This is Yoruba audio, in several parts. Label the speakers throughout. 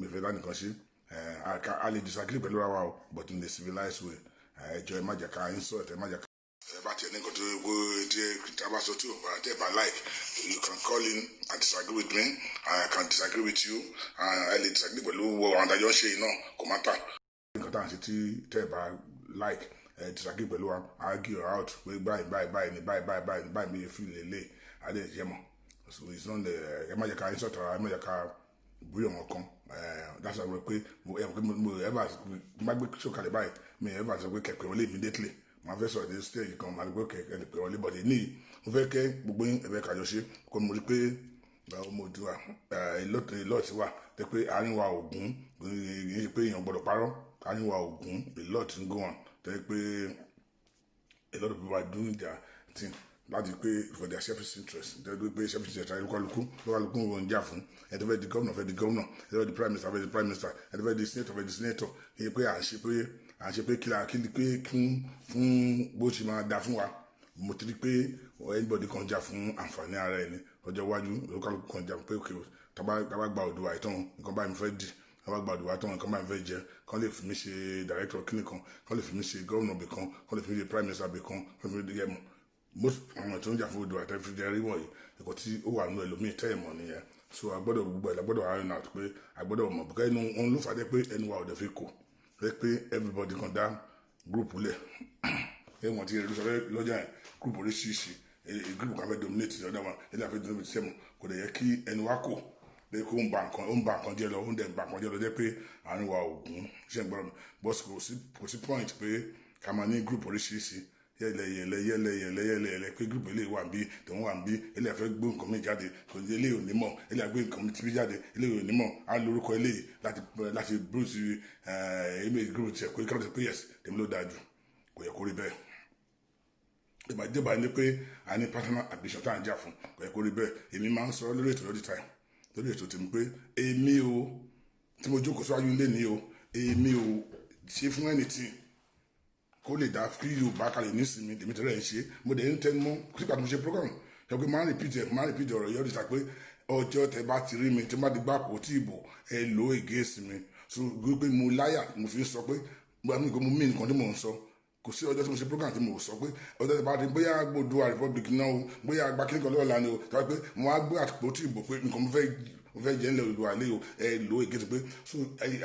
Speaker 1: mi fẹ́ lánìkan ṣe a lè disagree pẹ̀lú ara wa o but in a civilized way ẹjọ́ ẹ má jẹ́ ká insult ẹ má jẹ́ ká. ẹ bá tiẹ̀ ní nǹkan tó gbó tí a bá sọ tí o bá tẹ̀ bá like you can call in and disagree with me I can disagree with you ẹ lè disagree pẹ̀lú àwọn adájọ́ ṣe iná kò má tà. nǹkan tá à ń ṣe tí tẹ̀ bá like disagree pẹ̀lú wa argue out pé báyìí ni báyìí mi fi lè lè adé ìjẹ́mọ̀ so it's not the ẹ má jẹ́ ká insult ara ẹ má jẹ́ ká bóyá ọmọ kan that's why pé mo ever má gbé sọ̀kalẹ̀ báyìí mi ever sọ pé kẹ̀kẹ́ wọlé immediately màá fẹ́ sọ̀rọ̀ dé stage kan màá gbé kẹ̀kẹ́ lè pè wọlé but ní mo fẹ́ kẹ́ gbogbo ẹ̀bẹ̀ kájọ ṣe kó mo rí pé ọmọ òdùwà ìlọ́ọ̀tì wà tẹ́ pé àárín wa ògún yìí pé èèyàn gbọ́dọ̀ parọ́ àárín wa ògún ìlọ́ọ̀tì ń go on tẹ́ pé a lot of people are doing their thing láti pé for their selfish interest tẹ́ pé selfish interest ayé kálukú wọn jà fún ẹ̀dẹ́ fẹ́ di gómìnà fẹ́ di gómìnà ẹ̀dẹ́ fẹ́ di prime minister fẹ́ di prime minister ẹ̀dẹ́ fẹ́ di senator fẹ́ di senator èyí pé à ń ṣe pé fún bó ṣe máa da fún wa mo ti rí pé anybody kan jà fún àǹfààní ara ẹni ọjọ́ iwájú olúkálùkù kan jà pé òkè tàbá gba Oòduà ìtàn nǹkan báyìí mi fẹ́ dì tàbá gba Oòduà ìtàn nǹkan báyìí mi fẹ́ jẹ kán lè fi mí ṣe director kíní kan kán lè fi mí ṣe gómìnà bì kan kán lè fi mí ṣe prime minister bì kan kán lè fi mí ṣe yẹmọ most àwọn tó ń jà fún Oòduà àtẹ́fí jẹ́ rí wọ̀nyí ẹ̀kọ́ tí ó wà nínú ẹlòmíì tẹ́ ẹ̀ mọ̀ nìyẹn so agbọ́dọ̀ gbogbo ẹ̀ lágbọ́dọ̀ iron out pé agbọ́dọ̀ mọ̀ bùkẹ́ inú òun ló fàdé pé ẹnu wa ò dẹ̀ fi kò rẹ pé everybody kan dá group lẹ̀ ẹ wọ́n ti rí sọ lọ́jà yẹn group oríṣiríṣi group kan fẹ́ dominate the other one ẹni àfẹ́ dominate sẹ́mu kò dẹ̀ yẹ kí ẹnu wa kò pé kó ń ba nǹkan jẹ́ lọ ó ń dẹ̀ ba nǹkan jẹ́ lọ jẹ́ pé àárín wa ògún ṣe ń gbọ́dọ̀ mi bọ́sì kò sí point pé ká máa ní group oríṣiríṣi yẹlẹ pé group eléyìí wà bí tòun wà bí eléyìí fẹ́ gbé nǹkan mi jáde kò ní eléyìí ò ní mọ̀ eléyìí àgbé nǹkan mi ti bí jáde eléyìí ò ní mọ̀ á lórúkọ eléyìí láti bruce image group tiẹ̀ pé káwọn ti pé yes tèmi ló dáa jù kò yẹ kó rí bẹ́ẹ̀ ìbàjẹ́bà ní pé a ní personal ambition tá à ń jà fún kò yẹ kó rí bẹ́ẹ̀ èmi máa ń sọ lórí ètò lórí time lórí ètò tèmi pé èmi o tí mo jókòó síwájú ilé ní o èmi o ṣe fún anything kó lè dá kí Yorùbá kalẹ̀ nísìnyí èmi tẹ́lẹ̀ ń ṣe mo dẹ̀ ń tẹnu mọ́ sípà tó mo ṣe program ẹ pé máa ń repeat ọ̀rọ̀ yọ̀ọ́ dìtà pé ọjọ́ tẹ bá ti rí mi tí mo bá ti gbà pò tí ìbò ẹ lò ó against mi so gbé mo láyà mo fi ń sọ pé mo mí nǹkan tí mò ń sọ kò sí ọjọ́ tí mo ṣe program tí mo sọ pé ọjọ́ tí bá ti bóyá Oòduà republic náà o bóyá agba kíní kan lọ́la ni o tàbí pé mo á gbé àpótí ìbò pé nǹkan mo fẹ́ jẹ́ ńlẹ̀ Oòduà lé o ẹ lò ó against pé so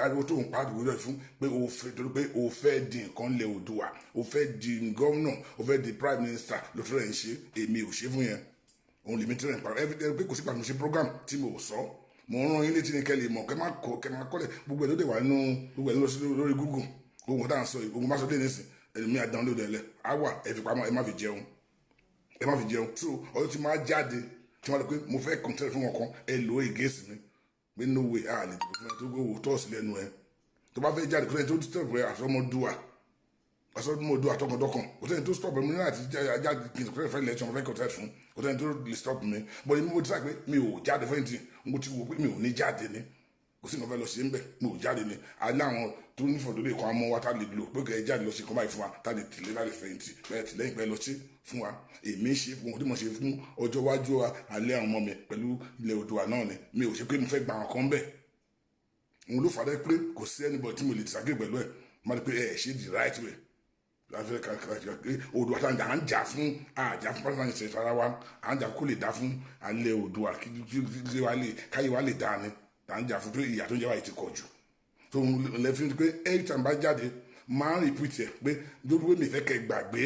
Speaker 1: ariwo tó ń pàdé wúlò fún pé o fẹ́ torí pé o fẹ́ di nǹkan ńlẹ̀ Oòduà o fẹ́ di gómìnà o fẹ́ di prime minister ló fẹ́ ń ṣe èmi ò ṣe fún yẹn òun lèmi tí rẹ̀ ń parọ́ everyday pé kò sí pàtó mo ṣe program tí mo sọ mo ń rán yín létí ní kẹ́lẹ́ mọ̀ kẹ́ máa kọ́lẹ̀ gbogbo ẹ̀ ló dé wà nínú gbogbo ẹ̀ ló lórí Google gbogbo tá à ń sọ gbogbo bá sọ dé nísìn ẹlòmíì àdánlódé ẹlẹ àwà ẹ fi pamọ́ ẹ má fi jẹun so ọdún tí máa jáde tí wọ́n lọ pé mo fẹ́ kọ̀ǹtẹ́rẹ̀ fún wọn kan ẹ lò ó against mi pé no way a lè dìbò fún ẹ tó gbé owó tọ́ọ̀sì lẹ́nu ẹ tó bá fẹ́ jáde kó lẹ́yìn tó stop ẹ àsọmọdúà tọkàntọkàn kò sẹ́ni tó stop ẹ mi ní àti jáde kí n fẹ́ lẹ́tọ̀ mo fẹ́ kọ̀ǹtẹ́rẹ̀ fún kò sẹ́ni tó lè stop mi bọ́n mi mo ti sá pé mi ò jáde fẹ́yìntì mo ti wò pé mi ò ní jáde ni kò sí nǹkan fẹ́ lọ sí ń bẹ̀ mi ò jáde ni aláwọn tó ní fọ̀dọ̀ lè kọ́ amọ́ wa tá lè lò pé kẹ́ ẹ jáde lọ sí kọ́ báyìí fún wa tá lè tẹ̀lé láti fẹ̀yìntì bẹ́ẹ̀ tìlẹ́yìn pẹ́ lọ sí fún wa èmi ṣe fún wọn tí mo ṣe fún ọjọ́ iwájú alẹ́ àwọn ọmọ mi pẹ̀lú ilẹ̀ Oòduà náà ni mi ò ṣe pé mo fẹ́ gba àwọn kan bẹ̀ òun ló fàdé pé kò sí anybody tí mo lè disagree pẹ̀lú ẹ̀ má rí pé ẹ ṣe the right way láfẹ́ kàkàkà pé Oòduà tá à ń jà fún pásítọ̀ ìṣẹ̀ṣẹ̀ ara wa à ń jà kó lè dá fún alẹ́ Oòduà káyé wa lè dá ni à ń jà fún pé ìyà tó ń jẹ́ wáyé ti kọ̀ jù tó ń lè fi pé anytime bá jáde máa ń repeat ẹ̀ pé lórí pé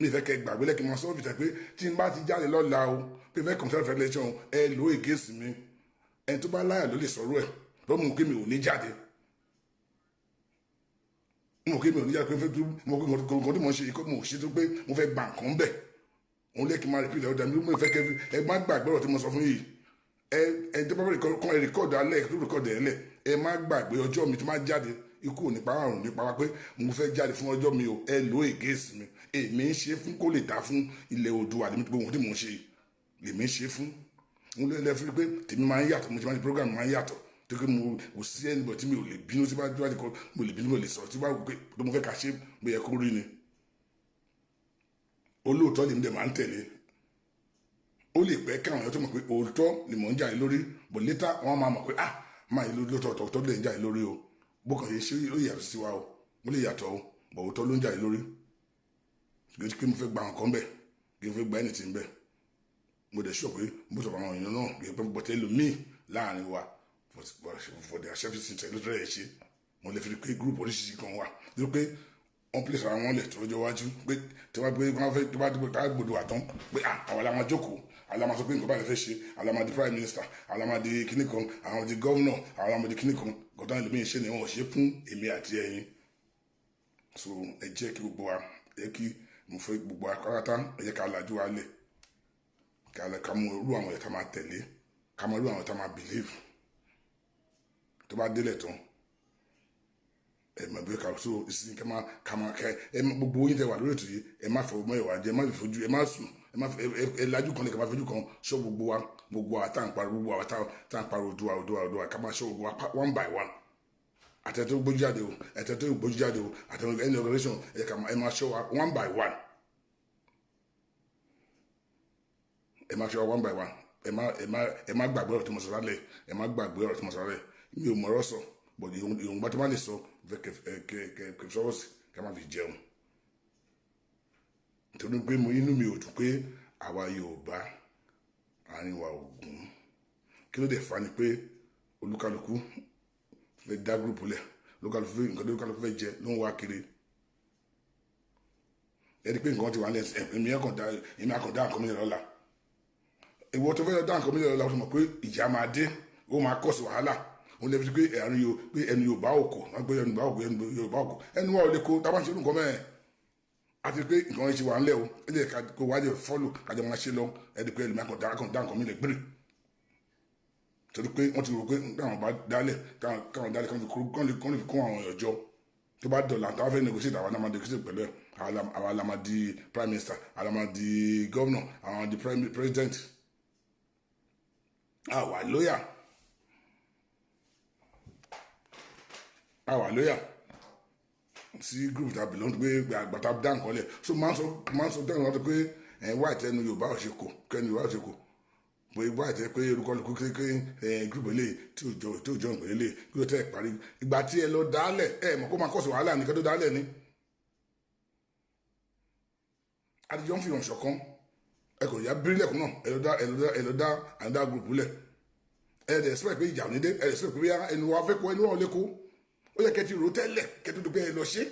Speaker 1: mi fẹ́ kẹ́ gbàgbé lẹ́kìn máa sọ́ọ́ fìtẹ́ pé tí n bá ti jáde lọ́la o pé fẹ́ conservative election ẹ lò ó against mi ẹni tó bá láyà ló lè sọ̀rọ̀ ẹ̀ lọ́mú kí mi ò ní jáde mo kí mi ò ní jáde pé fẹ́ tó mo kí nǹkan tí mo ṣe ikọ́ mo ṣe tó pé mo fẹ́ gba nǹkan bẹ̀ òun lẹ́kìn máa repeat ẹ̀ ọ̀dà mi mo fẹ́ kẹ́ ẹ má gbàgbé ọ̀rọ̀ tí mo sọ fún yìí ẹ tó bá fẹ́ kọ́ rẹ́kọ̀dù alẹ́ tó rẹ́kọ̀dù ẹ̀ lẹ̀ ẹ má gbàgbé ọjọ́ mi tó má jáde ikú ò nípa àrùn nípa wa pé mo fẹ́ jáde fún ọjọ́ mi o ẹ lò against mi èmi ń ṣe fún kó lè dá fún ilẹ̀ Oòduà àdèmí tó gbóhùn tí mò ń ṣe èmi ń ṣe fún mo lè fi pé tèmi máa ń yàtọ̀ mo ti máa ń program máa ń yàtọ̀ tó kí mo kò sí ẹnìbọ̀ tí mi ò lè bínú tí bá jáde kọ́ mo lè bínú mo lè sọ̀rọ̀ tí bá wù pé tó mo fẹ́ ká ṣe mo yẹ kó rí ni olóòótọ́ lèmi dẹ̀ máa ń tẹ̀lé ó lè pẹ́ káwọn èèyàn tó mọ̀ pé òótọ́ ni mò ń jà lórí but later wọ́n máa mọ̀ pé máa yìí lóòótọ́ tó lè ń jà yìí lórí o bó kàn yé ṣe ó yàtọ̀ sí wa o mo lè yàtọ̀ o bọ̀ òótọ́ ló ń jà yìí lórí kí mo fẹ́ gba nǹkan bẹ̀ kí mo fẹ́ gba ẹni tí ń bẹ̀ mo dẹ̀ sọ pé mo sọ àwọn èèyàn náà kì í pẹ́ bọ́tẹ́ lómìn láàrin wa for their service tẹ̀ ló tẹ̀lé ṣe mo lè fi pé group oríṣiríṣi kan wà lórí pé wọ́n pèsè ara wọn lẹ̀ tó lọ́jọ́ iwájú pé tí wọ́n fẹ́ tó bá dìbò ká gbòdò àtán pé àwọn la máa jókòó àwọn la máa sọ pé nǹkan báyìí fẹ́ ṣe àwọn la máa di prime minister àwọn la máa di kíní kan àwọn di governor àwọn la máa di kíní kan gọ́dọ̀ àwọn ìlú ṣe ni wọ́n ṣe fún èmi àti ẹ̀yin so ẹ jẹ́ kí gbogbo wa ẹ kí mo fẹ́ gbogbo akọ́rátá ẹ jẹ́ ká lajú wa lẹ̀ ká mú irú àwọn ẹ̀ka máa tẹ̀lé ká mú irú àwọn ẹ̀ka máa believe tó bá délẹ̀ tán ẹ máa bí ká so ìsìn ká máa gbogbo yín tẹ wà lórí ètò yìí ẹ má fọ ọmọ ìwà jẹ ẹ má fi fojú ẹ má sùn ẹ lajú kan lè ká má fojú kan sọ gbogbo wa tá à ń pariwo gbogbo wa tá à ń pariwo Oòduà ká máa sọ gbogbo wa one by one àtẹ̀tẹ̀ gbójú jáde o àtẹ̀tẹ̀ gbójú jáde o àtẹ̀tẹ̀ any organization ẹ máa sọ wa one by one ẹ máa sọ wa one by one ẹ má gbàgbé ọ̀rọ̀ tí mo sọ lálẹ́ ẹ má gbàgbé ọ̀rọ̀ tí mo sọ lálẹ́ mi ò mọ̀rọ̀ sọ but ìhùngbà tó má lè sọ kẹfìsọ́wọ́ sí ká má fi jẹun torí pé inú mi ò dùn pé àwa Yorùbá àárín wa Ògùn kí ló dé fa ni pé olúkálùkù fẹ́ dá gúrùpù lẹ̀ nǹkan tó olúkálùkù fẹ́ jẹ ló ń wá kiri ẹni pé nǹkan ti wà ní èmi àkàndá nǹkan mílíọ̀nù lọ́la ìwọ tó fẹ́ dá nǹkan mílíọ̀nù lọ́la ó mọ̀ pé ìjà máa dé ó máa kọ́ sí wàhálà òun lè fi pé ẹnu Yorùbá òkò wọn gbé ẹnu Yorùbá òkò ẹnu wa ò lè kó tábà ń ṣe nǹkan mẹ́ẹ̀ àti pé nǹkan ṣe wà ńlẹ̀ o ẹ jẹ́ kó wá jẹ́ fọ́lù kájọ máa ṣe lọ ẹni pé ẹlòmíà kan dá nǹkan mi lè gbèrè torí pé wọ́n ti rò pé káwọn bá dálẹ̀ káwọn dálẹ̀ káwọn lè fi kún àwọn èèyàn jọ tó bá dọ̀là táwọn fẹ́ negotiate àwọn aláma negotiate pẹ̀lú ẹ̀ àwọn aláma di prime minister àwọn aláma di governor àwọn di president àwa lóyà sí group tàbí lọ́n tó pé àgbàtà dá nǹkan lẹ̀ so máa ń sọ dáhùn lọ́tọ̀ pé wá ìtẹ́nu Yorùbá òṣèkò kẹ́nu Yorùbá òṣèkò pé wá ìtẹ́ pé orúkọ lukú kékeré group eléyìí tí ò jọ ìpínlẹ̀ eléyìí kí ló tẹ́ parí ìgbà tí ẹ lọ dálẹ̀ mọ̀ kó máa kọ́ sí wàhálà nìkan tó dálẹ̀ ni adijọ́ ń fi hàn ṣọ̀kan ẹ kò yá bírílẹ̀kùn náà ẹ lọ dá àdá group lẹ̀ ẹ dẹ̀ expect pé ìjà ò ní dé ẹ dẹ̀ expect pé ẹnu wa fẹ́ kó ẹnu wa ò lè kó ó yẹ kẹtì rò tẹ́lẹ̀ kẹtì tó bẹ́ẹ̀ lọ ṣe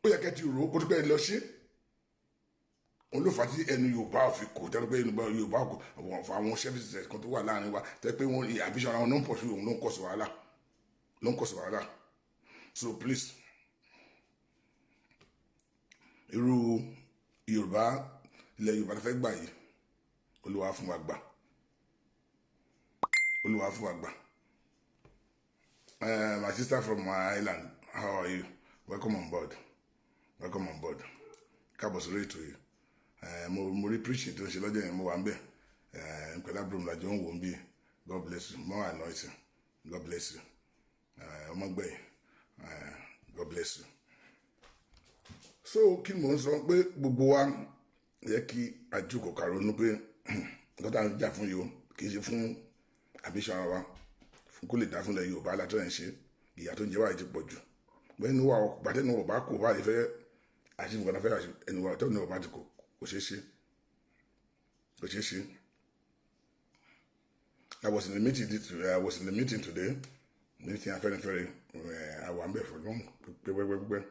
Speaker 1: ó yẹ kẹtì rò kó tó bẹ́ẹ̀ lọ ṣe òun ló fà á tí ẹnu Yorùbá fi kò tẹ́lẹ̀ pé ẹnu Yorùbá kò àwọn services kan tó wà láàrin wa tẹ́lẹ̀ pé wọ́n àbíṣọ́ ara wọn ló ń pọ̀ sí òun ló ń kọ̀ sí wàhálà so please irú Yorùbá ilẹ̀ Yorùbá tó fẹ́ gbà yìí Olúwa fún wa gbà Olúwa fún wa gbà. My sister from my island, how are you? Welcome on board. Káàbọ̀ sórí ètò yìí. Mo rí preaching tó ń ṣe lọ́jọ́ yẹn mo wà ń bẹ̀. Nkẹ́lá Brom làjọ ń wò ń bí. God bless you. More anointing. God bless you. Ọmọgbẹ́yìn. God bless you. So kí mò ń sọ pé gbogbo wa yẹ kí àjùkọ̀ kàrónú pé nǹkan tá à ń jà fún yìí o kì í ṣe fún àbíṣe ara wa. Kó lè dá fúnlẹ̀ Yorùbá látọ̀ ẹ̀ ń ṣe ìyà tó ń jẹ wáyé ti pọ̀ jù bẹ́ẹ̀ ni wà pàtẹ́ ní ọba kò bá lè fẹ́ àṣìwọ̀n fẹ́ ẹni wà tó ní ọba ti kò ṣeé ṣe. I was in the meeting today meeting Afẹ́nifẹ́re àwọn àmbẹ̀ fún lọ́n pẹ́pẹ́pẹ́pẹ́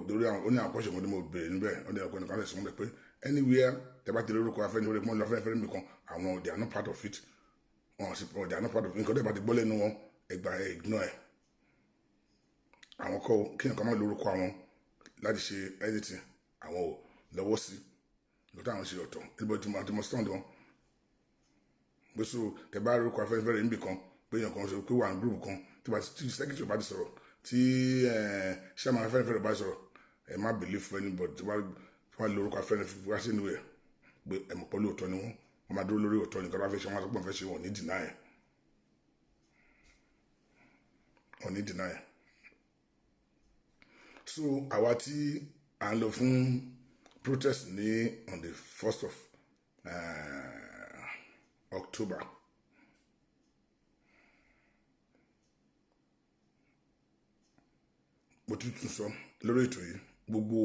Speaker 1: lórí àwọn oní àkọ́ṣe kan tí mo bèrè níbẹ̀ ọdẹ ọkọ nìkan lè sọ pé anywhere tẹ bá ti lórúkọ Afẹ́nifẹ́re mọ́ lọ Afẹ́nifẹ́re nìkan àwọn they are not part of it wọn sì pọ̀ ọjà náà pàdé nǹkan tó bá ti gbọ́ lẹ́nu wọn ẹgbà ẹ̀ ignore ẹ̀ àwọn kọ́ kí nǹkan máa lórúkọ àwọn láti ṣe editing àwọn ò lọ́wọ́ sí lọ́tọ̀ àwọn ṣe ọ̀tọ̀ anybody tó mọ̀ stand wọn gbèsò tẹ bá lórúkọ Afẹ́nifẹ́re níbì kan pé èèyàn kan sọ pé wà ní group kan tí secretary bá ti sọ̀rọ̀ tí chairman Afẹ́nifẹ́re bá sọ̀rọ̀ ẹ má believe for anybody tó bá lórúkọ Afẹ́nifẹ́re wá sí inú ẹ̀ pé ẹ̀mọ̀ pọ̀ lóòótọ́ ni wọ́n máa dúró lórí ọ̀tọ̀ nìkan bá fẹ́ ṣe wọn àtọ́gbọ̀n fẹ́ ṣe wọn ní deny ẹ̀ so àwa tí à ń lọ fún protest ní on the 1st of October tuntun sọ lórí ètò yìí gbogbo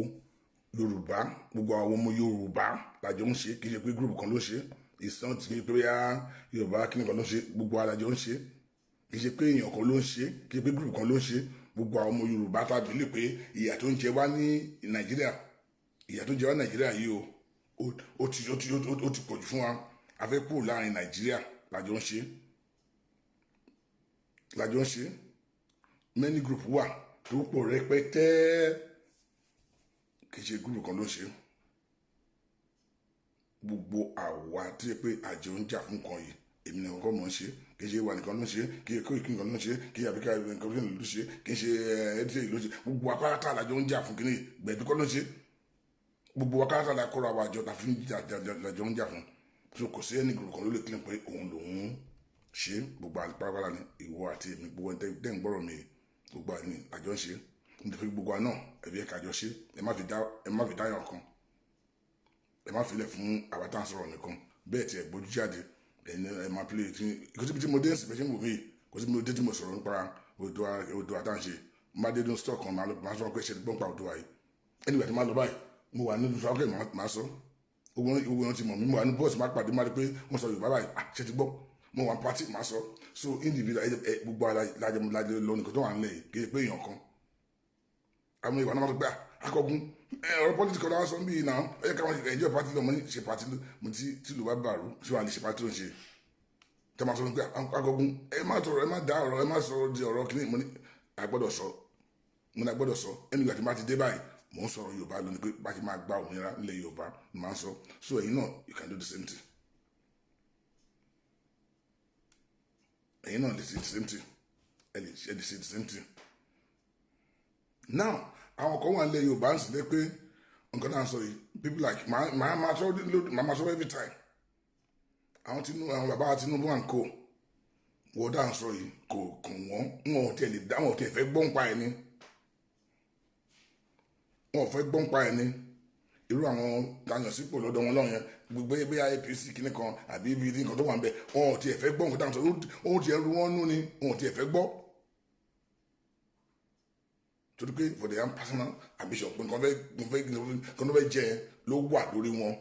Speaker 1: Yorùbá gbogbo àwọn ọmọ Yorùbá làjọ ń ṣe kì í ṣe pé gúrùpù kan ló ṣe ìsàn tí pé Yorùbá kíni kan ló ṣe gbogbo alájọ ń ṣe kì í ṣe pé èèyàn kan ló ń ṣe kì í ṣe pé gúrùpù kan ló ń ṣe gbogbo àwọn ọmọ Yorùbá tàbí lè pé ìyà tó ń jẹ wá ní Nàìjíríà ìyà tó ń jẹ wá Nàìjíríà yìí ó ti pọ̀jù fún wa a fẹ́ kúrò láàrin Nàìjíríà làjọ ń ṣe many group wà tó pọ̀ rẹpẹtẹ kì í ṣe gúrùpù kan ló ń ṣe gbogbo àwa tí yẹ pé àjọ ń jà fún nǹkan yìí èmi nìkan kọ́ mọ̀ ń ṣe kì í ṣe wà nìkan ló ń ṣe kì í kó ìkíni kan ló ń ṣe kì í àbíká nǹkan ló ń ṣe kì í ṣe ẹdíṣẹ́ ìlú ṣe gbogbo apáratá àjọ ń jà fún kíní gbẹ̀dú kọ́ ló ń ṣe gbogbo apáratá la kọ́ra àwọn àjọ tàfi àjọ ń jà fún so kò sí ẹni gúrùpù kan ló lè kílẹ̀ pé òun lòun ṣe gbogbo àpárá ni ìwọ àti èmi gbogbo ẹni tẹ́ ń gbọ́rọ̀ mi gbogbo àní àjọ ń ṣe nítorí gbogbo àná ẹ̀bí ẹ̀ka àjọ ṣe ẹ má fi dáyàn kan ẹ má filẹ̀ fún àbátá sọ̀rọ̀ nìkan bẹ́ẹ̀ tí ẹ gbójú jáde ẹni ẹ máa pílẹ̀ kò síbi tí mo dé ń sìnkú wò mí kò síbi tí mo sọ̀rọ̀ nípa odò àtàǹṣe má dé ní stock kan máa sọ pé ṣe gbọ́n pa odò àyè ẹni ìgbà tí máa lọ báyìí mo wà nínú sọ́kẹ́ máa sọ owó wọn ti mọ̀ mí mo wà ní bọ́ọ̀sì máa pàdé máa rí pé wọ́n sọ Yorùbá báyìí ṣe ti gbọ́ mo wà pátì máa sọ so individual gbogbo alájẹ lọ nìkan tó wà nílẹ̀ yìí kì í pé èèyàn kan àwọn ìwà náà máa tó gbà akọgun ọ̀rọ̀ pọ́lítíkì ọ̀la sọ bí iná ẹ̀yẹ káwọn ẹ̀jọ́ pàtí lọ mo ní ṣe pàtí mo ti tìlú bá bàrú ṣé wàá lè ṣe pàtí tó ń ṣe tẹ́ máa sọ pé akọgun ẹ má tọrọ ẹ má dá ọ̀rọ̀ ẹ má sọ di ọ̀rọ̀ kìíní mo ní agbọ́dọ̀ sọ ẹni ìgbà tí má ti dé báyìí mò ń sọ̀rọ̀ Yorùbá lónìí pé bá ti máa gba òmìnira nílẹ̀ Yorùbá ni máa ń sọ so ẹ̀yin náà you can do the same thing ẹ̀yin náà lè ṣe the same thing ẹ lè ṣe the same thing now àwọn kan wà nílẹ̀ Yorùbá ń sì lé pé nǹkan náà sọ yìí people like màá sọ every time àwọn bàbá Tinubu à ń kó wọ́n dá ń sọ yìí kò kàn wọ́n wọn ò tiẹ̀ lè dá wọn ò tiẹ̀ fẹ́ gbọ́n pa ẹ̀ ni wọn ò fẹ́ gbọ́n pa ẹ̀ ni irú àwọn tàyàn sípò lọ́dọ̀ wọn lọ́wọ́ yẹn gbogbo bí APC kìíní kan àbí ibi nǹkan tó wà ń bẹ wọn ò tiẹ̀ fẹ́ gbọ́ nǹkan táwọn sọ wọn ò tiẹ̀ ru wọn nú ni wọn ò tiẹ̀ fẹ́ gbọ́ torí pé for their personal ambition pé nǹkan tó fẹ́ jẹ ló wà lórí wọn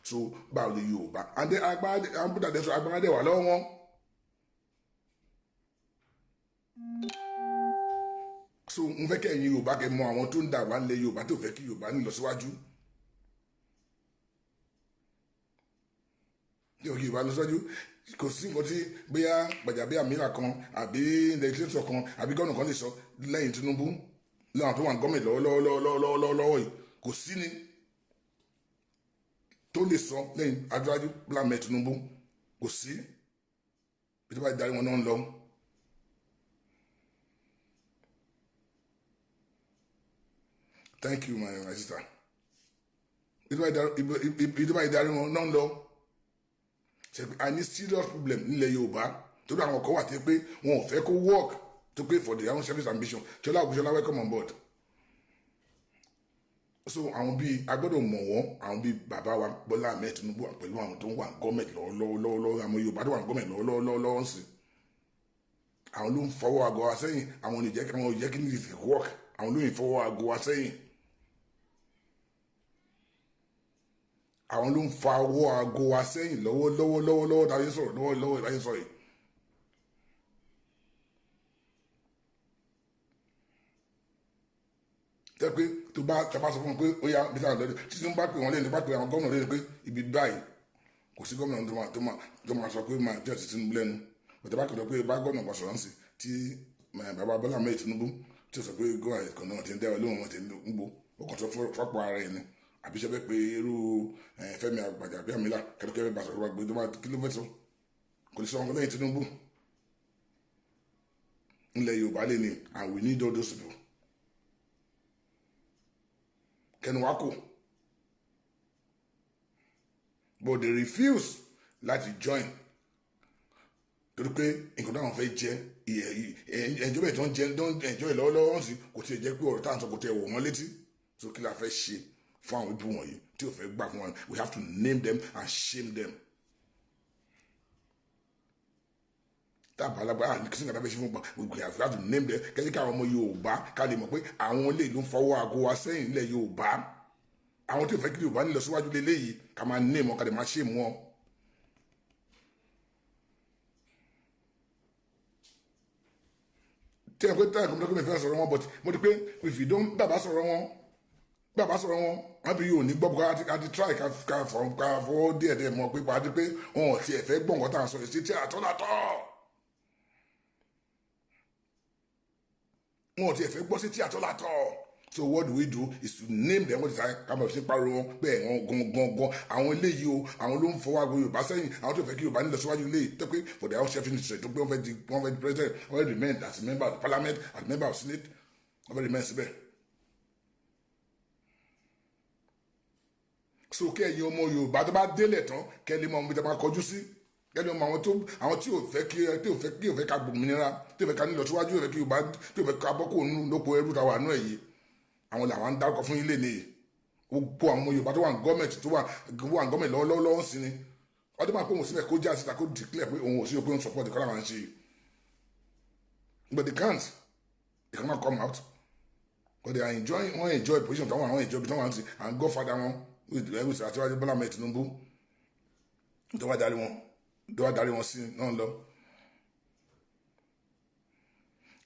Speaker 1: so báwo lè Yorùbá àndé agbára sọ agbára dẹ̀ wà lọ́wọ́ wọn so n fẹ́ kẹ́ ẹ̀yin Yorùbá kẹ́ mọ àwọn tó ń dà wá nílẹ̀ Yorùbá tó fẹ́ kí Yorùbá ní ìlọsíwájú yóò kí Yorùbá lọ síwájú kò sí nǹkan tí bóyá Gbàjàbíàmílà kan àbí lẹ́gísítọ̀ kan àbí gọ́ọ̀nà kan lè sọ lẹ́yìn Tinubu láwọn tó wà ní gọ́ọ̀mẹ̀ntì lọ́wọ́lọ́wọ́ yìí kò sí ni tó lè sọ lẹ́yìn adájú lámẹ̀ Tinubu kò sí bí tó bá darí wọn náà ń lọ. Thank you my sister bí tó bá darí wọn náà ń lọ a ní serious problem nílẹ̀ Yorùbá tó dá àwọn kan wà tí pé wọn ò fẹ́ kó work to pay for their own service ambition Ṣọlá Ògúnṣọlá welcome on board so àwọn bíi agbọ́dọ̀ mọ̀ wọ́n àwọn bíi bàbá wa Bọ́lá Ahmed Tinubu pẹ̀lú àwọn tó ń wà gọ́ọ̀mẹ̀ntì lọ́wọ́lọ́wọ́ àwọn Yorùbá tó wà gọ́ọ̀mẹ̀ntì lọ́wọ́lọ́wọ́ sí àwọn ló ń fọwọ́ àgọ́ wa sẹ́yìn àwọn ò jẹ́ kí ní ìfẹ́ work àwọn ló ń fọwọ́ àgọ́ wa sẹ́yìn àwọn ló ń fa ọwọ́ àgọ́ wa sẹ́yìn lọ́wọ́lọ́wọ́ tàbí sọ̀rọ̀ lọ́wọ́lọ́wọ́ ìbáyé sọ̀rọ̀ yìí. tẹ́ pé tó bá sọ fún mi pé ó yá bí táwọn lọ́dẹ títí ń bá pè wọ́n lẹ́nu bá pè àwọn gómìnà lẹ́nu pé ibi báyìí kò sí gómìnà tó máa sọ pé máa jẹ́ ti Tinubu lẹ́nu bàtà bá kọ̀dọ̀ pé bá gómìnà kan sọ̀rọ̀ ń sìn tí bàbá Bọ́lá Ahmed Tinubu tí ó sọ pé gómìnà kan náà ti ń dẹ́wọ̀ lóhùn wọn ti ń gbó ó kàn sọ fọ́pọ̀ ara ẹ̀ ni àbí ṣe fẹ́ pé irú Fẹ́mi Gbàjàbíàmílà kẹ́lẹ́kẹ́lẹ́ bá sọ̀rọ̀ gbé tó bá kí ló fẹ́ sọ kò lè sọ wọn lẹ́yìn Tinubu ńlẹ̀ Yorùbá lè ní and we need all those people kẹnuwako but they refuse láti join torí pé nǹkan táwọn fẹ́ jẹ ẹjọ́ bẹ́ẹ̀ tó ń jẹ ẹjọ́ ìlọ́wọ́lọ́wọ́ sí kò tiẹ̀ jẹ́ pé ọ̀rọ̀ táwọn sọ kò tiẹ̀ wọ̀ wọ́n létí so kí la fẹ́ ṣe fún àwọn ibi wọ̀nyí tí ò fẹ́ gbà fún wọn we have to name them and shame them tábà alágbára ní kìsìnkà tábà ṣe fún gbogbo àfíà tó name them kẹ́sí káwọn ọmọ Yorùbá ká lè mọ̀ pé àwọn ilé ló ń fọwọ́ aago wa sẹ́yìn nílẹ̀ Yorùbá àwọn tí ò fẹ́ kí Yorùbá nílọ síwájú lélẹ́yìí ká máa name wọn ká lè máa ṣe mú wọn. tí ẹ pé táyà kọ́mọdé kọ́mọdé fẹ́ sọ̀rọ̀ wọn but mo di pé if you don't bàbá sọ̀rọ̀ wọn wọn bí yóò ní gbọ́ bùkọ́ àti try ká fọwọ́ díẹ̀díẹ̀ mọ́ pé pàdé pé wọn ò tiẹ̀ fẹ́ gbọ́ nǹkan tá à ń sọ èsì tí àtọ́nàtọ́ wọn ò tiẹ̀ fẹ́ gbọ́ sí tí àtọ́nàtọ́. So what do we do is to name them wọ́n ti sáré ká bọ̀ sí pariwo wọn bẹ́ẹ̀ wọn gangan àwọn eléyìí o àwọn ló ń fọwọ́ aago Yorùbá sẹ́yìn àwọn tó fẹ́ kí Yorùbá nílọ síwájú ilé tó pé for their own selfish interest tó pé wọ́n fẹ́ di president wọ́n fẹ́ remain as a member of the parliament as a member of senate wọ́n fẹ́ remain síbẹ̀. So kí ẹ̀yin ọmọ Yorùbá tó bá délẹ̀ tán kẹ́ lè mọ ohun tó máa kọjú sí kẹ́ lè mọ àwọn tí ò fẹ́ ká gbòmìnira tí ò fẹ́ ká nílọ síwájú ò fẹ́ kí Yorùbá tí ò fẹ́ ká bọ́ kó lóko ẹrú táwa náà yìí àwọn làwọn ń dárúkọ fún ilé nìyí gbogbo àwọn ọmọ Yorùbá tó wà ní gọ́ọ̀mẹ̀ntì lọ́wọ́lọ́wọ́ sí ni ọdún máa pé òun síbẹ̀ kó já síta kó declare pé òun ò sí pé òun support ìkọ́lá àwọn ṣe but they cannot come out but they are enjoy position táwọn àwọn enjoy táwọn àti and godfather wọn with Aṣíwájú Bọ́lá Ahmed Tinubu tó wá darí wọn sí náà lọ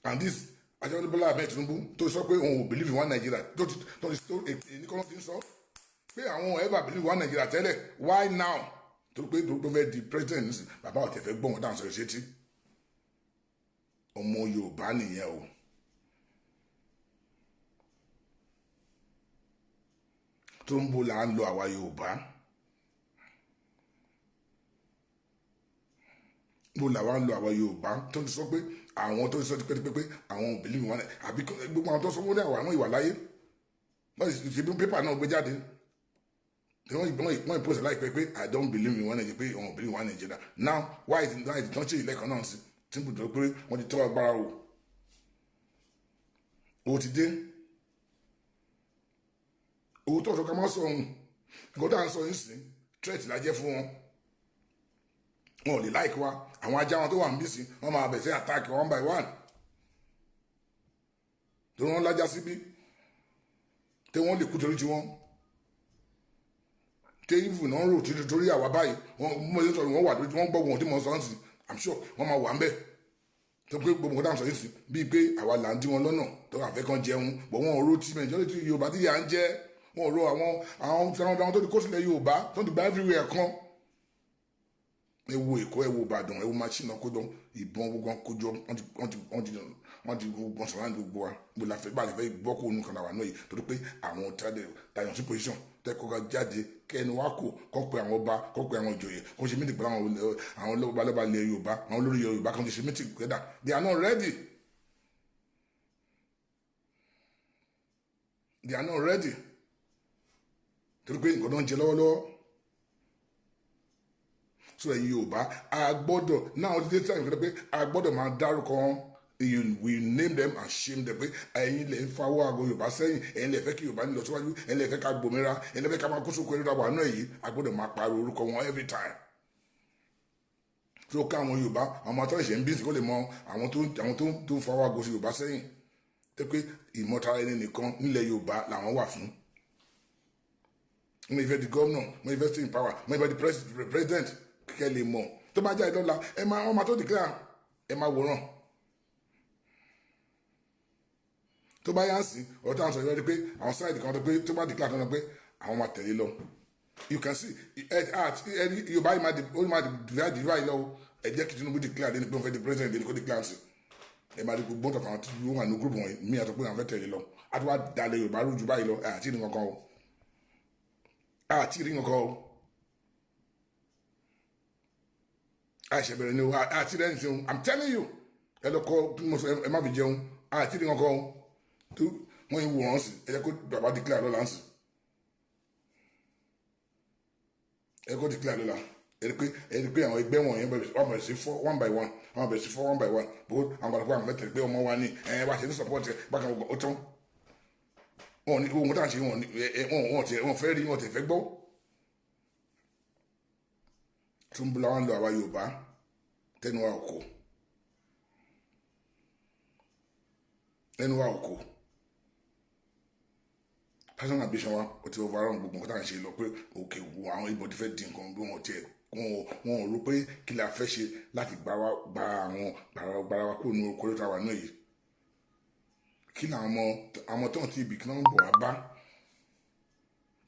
Speaker 1: and this Aṣíwájú Bọ́lá Ahmed Tinubu tó sọ pé òun ò believe in one Nigeria tó ní kọ́ ló fi ń sọ pé àwọn ever believe one Nigeria tẹ́lẹ̀ why now tó pé tó fẹ́ di president bàbá ọ̀tẹ̀ fẹ́ gbọ́n wọn dáhùn sọ̀rọ̀ ṣétí ọmọ Yorùbá nìyẹn o. tó ń bó là ń lo àwa Yorùbá bó là wá ń lo àwa Yorùbá tó ń sọ pé àwọn tó ń sọ pé àwọn ò believe wọn àbí gbogbo àwọn tó sọ wọlé àwọn ìwà láyé wọ́n ti bí pépà náà gbé jáde wọ́n ìpòsè láìpẹ́ pé I don't believe in one Nigeria pé àwọn ò believe in one Nigeria now why is it don't ṣe ìlẹ́kọ̀ọ́ náà sí tí mo dọ̀ pé wọ́n ti tọ́ agbára o ti dé owó tó ọ̀ṣọ́ ká má sọ ohun nǹkan tó à ń sọ yín sí threat la jẹ́ fún wọn ò lè láìkí wa àwọn ajá wọn tó wà níbí sí wọn máa bẹ̀ sí attack one by one tó wọn lájá síbí tí wọn lè kú torí tiwọn tí ìfù náà rò torí àwa báyìí wọn mọ èyí sọ̀rọ̀ wọn wà lórí wọn gbọ́ wọn tí mo sọ sí I'm sure wọn máa wà ń bẹ̀ tó pé gbogbo nǹkan tá à ń sọ yìí sí bíi pé àwa là ń dí wọn lọ́nà tó wà fẹ́ kàn jẹun bọ̀ wọn ò rò tí majority Yorùbá tí yà ń jẹ́ wọn ò rò àwọn tó ti kó sílẹ̀ Yorùbá tó ti gba everywhere kan ẹ wo Èkó ẹ wo Ìbàdàn ẹ wo machine náà kójọ ìbọn gbogbo kójọ wọn ti gbọ́n sọ̀rọ̀ àti gbogbo wa gbogbo la fẹ́ bá a lè fẹ́ gbọ́ kó nù kan làwọn náà yìí torí pé àwọn tayọ̀ sí position tẹ́kọ̀ọ́ jáde kẹ́ni wá kò kọ́ pé àwọn ọba kọ́ pé àwọn ìjòyè kó ṣe mítì pẹ̀lú àwọn lọ́ba ilẹ̀ Yorùbá àwọn olórí Yorùbá kan ti ṣe mítì together they are not ready torí pé nǹkan tó ń jẹ lọ́wọ́lọ́wọ́ so ẹ̀yin Yorùbá a gbọ́dọ̀ náà ọdún tí wọ́n ti pé a gbọ́dọ̀ máa dárúkọ wọn we name them and shame them pé ẹ̀yin lè ń fawọ́ aago Yorùbá sẹ́yìn ẹ̀yin lè fẹ́ kí Yorùbá nílọ síwájú ẹ̀yin lè fẹ́ ká gbòmìnira ẹ̀yin lè fẹ́ ká máa kó sóko ẹ̀rọ àwọn èyí a gbọ́dọ̀ máa pariwo orúkọ wọn every time so ká àwọn Yorùbá àwọn atọ́ ìṣẹ̀ ń bí kó lè mọ àwọn tó ń fawọ́ aago Yorùbá sẹ́yìn tẹ́ pé ìmọ̀tara ẹni nìkan nílẹ̀ Yorùbá làwọn wà fún mo ìfẹ́ di gómìnà mo ìfẹ́ stay in power mo ìfẹ́ di president kẹ́ lè mọ̀ tó bá jáde lọ́la wọ́n máa tó declare ẹ máa wòran tó bá yá sí ọ̀rọ̀ táwọn sọ yọ pé àwọn sáìdì kan tó pé tó bá declare tó ń pé àwọn máa tẹ̀lé lọ you can see Yorùbá yìí máa divide lọ ẹ jẹ́ kí Tinubu declare lẹ́ni pé wọ́n fẹ́ di president lẹ́ni kó declare sí ẹ máa rí gbogbo ọ̀tọ̀ kan tí wọ́n wà ní group wọn mí àtọ́ pé àwọn fẹ́ tẹ̀lé lọ àti wá dalẹ̀ Yorùbá rú ju báyìí lọ àti ìrìn kankan o àti ìrìn kankan o àìṣẹ̀bẹ̀rẹ̀ ni o àti ìrìn sí o I'm telling you ẹ lọ kọ́ ẹ má fi jẹun àti ìrìn kankan o tó wọ́n yìí wò wọ́n sí ẹ jẹ́ kó bàbá declare lọ́la ń sì ẹ kó declare lọ́la ẹ rí pé àwọn ẹgbẹ́ wọn yẹn bẹ̀rẹ̀ sí fọ́ one by one àwọn bẹ̀rẹ̀ sí fọ́ one by one bó àwọn àgbàdo àwọn mẹ́tẹ̀ẹ̀ pé ọmọ wa ní ẹ wá ṣe ní support ẹ bákan ó tán wọn ní ohun tá à ń ṣe wọn fẹ́ rí wọn tẹ̀ fẹ́ gbọ́ tó ń bula wọn lọ àwa Yorùbá tẹnu wa kò ẹnu wa ò kò personal ambition wa ó ti overrun gbogbo nǹkan tá à ń ṣe lọ pé òkè wo àwọn ibo ti fẹ́ di nǹkan bí wọn tiẹ̀ wọn ò rò pé kí la fẹ́ ṣe láti gba àwọn gbara wa kúrò ní okòrò tá a wà náà yìí kí ni àwọn tó ń ti ibì kí wọ́n ń bọ̀ wá bá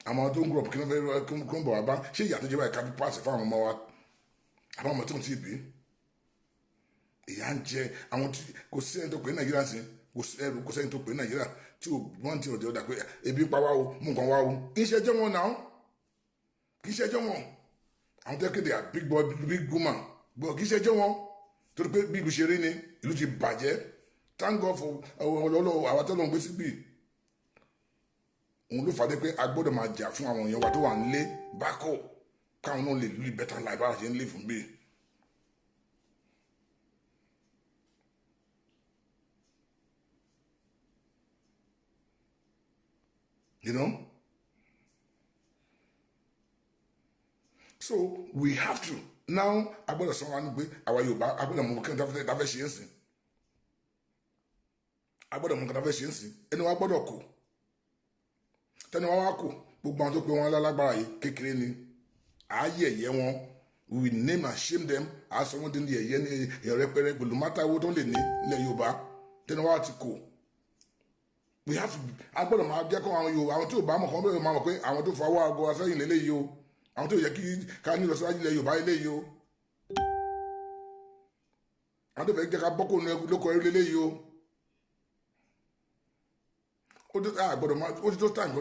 Speaker 1: àwọn tó ń gbọ̀ kí wọ́n fẹ́ kí wọ́n bọ̀ wá bá ṣé ìyà tó jẹ́ báyìí kábí pàṣẹ fún àwọn ọmọ wa àwọn ọmọ tó ń ti ibì ìyà ń jẹ àwọn tí kò sí ẹni tó pè ní Nàìjíríà sí kò sẹ́ni tó pè ní Nàìjíríà tí wọ́n ti ọ̀dẹ̀ ọ̀dà pé ebi pa wá o mú nǹkan wá o kì í ṣe ẹjọ́ wọn náà kì í ṣe ẹjọ́ wọn àwọn tó kéde à big boy big woman bọ̀ kì í ṣe ẹjọ́ wọn torí pé bí ìlú ṣe rí ni ìlú ti bàjẹ́ thank God for ọlọ́wọ́ àwọn tó lọ́n gbé síbí òun ló fàdé pé a gbọ́dọ̀ máa jà fún àwọn èèyàn wa tó wà nílé bákọ̀ káwọn náà lè live better life báwa ṣe ń live fún bíi. You know? So we have to now agbọ́dọ̀ sọ wa ní pé àwa Yorùbá agbọ́dọ̀ mọ kí n dáfẹ́ ṣe ń sìn agbọ́dọ̀ mọ kí n dáfẹ́ ṣe ń sìn ẹni wa gbọ́dọ̀ kù tẹni wa wá kù gbogbo àwọn tó pe wọn lálágbára yìí kékeré ni ààyè ẹ̀yẹ wọn we name and shame them àásọ wọn dín ní ẹ̀yẹ ní èèyàn rẹpẹrẹ pẹ̀lú mátà owó tó lè ní ilẹ̀ Yorùbá tẹni wa ti kù we have to agbọ́dọ̀ máa jẹ́ kó àwọn Yorùbá àwọn tí ò bá mọ̀ kàn bẹ́ẹ̀ máa mọ̀ pé àwọn tó fọwọ́ aago asẹ́yìn lélẹ́yìí o àwọn tó yẹ kí ká ní ìlọsíwájú ilẹ̀ Yorùbá lélẹ́yìí o àwọn tó fẹ́ jẹ́ ká bọ́kò lóko ẹrú lélẹ́yìí o ó ti tó time kó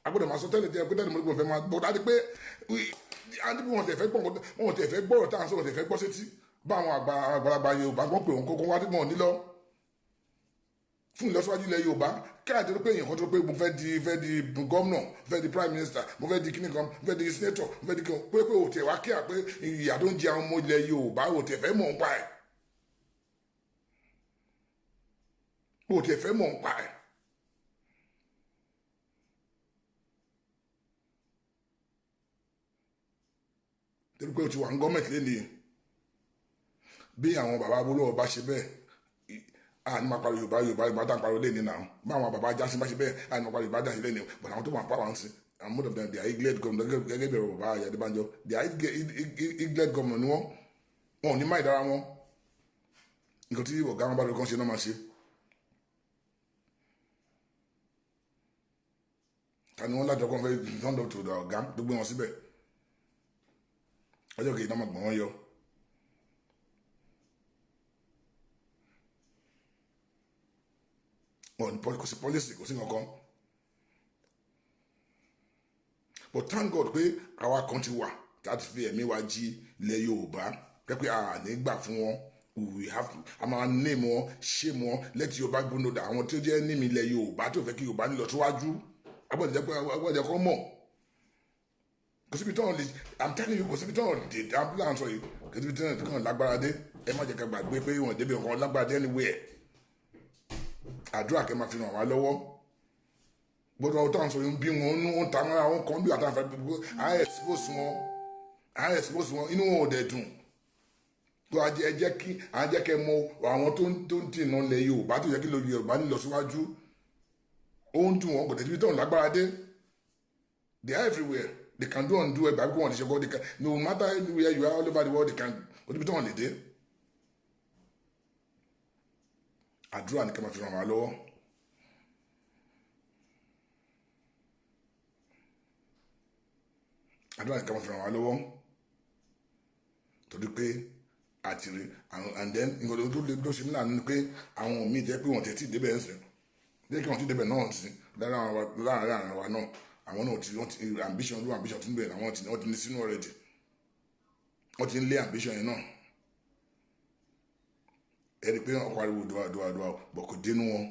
Speaker 1: agbọ́dọ̀ máa sọ tẹ́lẹ̀ tẹ́lẹ̀ pé tẹ́lẹ̀ mo fẹ́ máa bọ́ dájú pé àdìbò wọn tẹ̀ fẹ́ gbọ́rọ̀ tá à ń sọ wọn tẹ̀ fẹ́ gbọ́ sétí bá àwọn àgbàlagbà Yorùbá gbọ́ pé òun kókó wá dìbò wọn nílọ fún ìlọsíwájú ilẹ̀ Yorùbá káàdì tó pé èèyàn kan tó pé mo fẹ́ di gómìnà fẹ́ di prime minister mo fẹ́ di kíní kan mo fẹ́ di senator mo fẹ́ di kíní pé òtẹ̀ wá kíá pé ìyà tó ń jẹ àwọn ọmọ ilẹ̀ Yorùbá òtẹ̀ fẹ́ mọ̀ ń pa ẹ̀ òtẹ̀ fẹ́ mọ̀ ń pa ẹ̀ torí pé o ti wà ní gọ́ọ̀mẹ̀ntì lẹ́nìí bí àwọn bàbá Awólọ́wọ̀ bá ṣe bẹ́ẹ̀ àní máa pariwo Yorùbá tá à ń pariwo lẹ́ni náà bá àwọn bàbá Jásí bá ṣe bẹ́ẹ̀ àní máa pariwo Yorùbá Jásí lẹ́ni but àwọn tó wà pàwọn sí àwọn mọ́tò bẹ́ẹ̀ they are iglet government gẹ́gẹ́ bí ọ̀rọ̀ bàbá Adébánjọ they are iglet government ni wọ́n ò ní máa ìdára wọn nǹkan tí ọ̀gá wọn bá lọ kàn ṣe náà máa ṣe. ta ni wọ́n lájọ kan fẹ́ lọ́dọ̀ tó ọ̀gá tó gbé wọn síbẹ̀ ọjọ́ kejì náà máa gbọ̀n wọn yọ. kò sí policy kò sí kankan but thank God pé àwa kan ti wà láti fi ẹ̀mí wa jí ilẹ̀ Yorùbá pẹ́pẹ́ àní gbà fún wọn we have to a máa name wọn shame wọn let Yorùbá gbóná dà àwọn tí ó jẹ́ nímì ilẹ̀ Yorùbá tó fẹ́ kí Yorùbá nílọ síwájú agbọ́dọ̀ kọ́ mọ̀ kò síbi tán lè I'm telling you kò síbi tán dé abúlé à ń sọ yìí kò síbi tán kàn lágbára dé ẹ má jẹ́ ká gbàgbé pé wọ́n débi nǹkan lágbára dé anywhere àdúrà kẹ́ máa fi ràn wá lọ́wọ́ gbọ́dọ̀ ọ̀tọ̀ àwọn sọ̀rọ̀ bí wọn ń ta àwọn kan bí àtàwọn afẹ́ gbogbo à expose wọn inú wọn ò dẹ̀ dùn tó ẹ jẹ́ kẹ́ mọ àwọn tó ń dìnnà lẹ̀ Yorùbá tó yẹ kí lóye Yorùbá nílọ síwájú ó ń dùn wọn kò tẹ̀síbi tó ń lágbára dé they are everywhere they can do and do ẹgbàá bí wọn lè ṣe kọ́ they can no matter where you are all over the world they can kò tẹ̀síbi tó wọn lè dé. àdúrà ní ká máa fi ràn wá lọ́wọ́ àdúrà ní ká máa fi ràn wá lọ́wọ́ torí pé àtìrí and then nǹkan tó lè lọ sí nílànà ni pé àwọn míì jẹ́ pé wọ́n tẹ̀ tí débẹ̀ ń sìn jẹ́ kí wọ́n ti débẹ̀ náà sí láàárín àwa náà àwọn náà ti ambition ti ń bẹ̀rẹ̀ àwọn ti ní sínú already wọ́n ti ń lé ambition yẹn náà ẹni pé ọkọ ariwo dùwà bọ̀ kò dénú wọn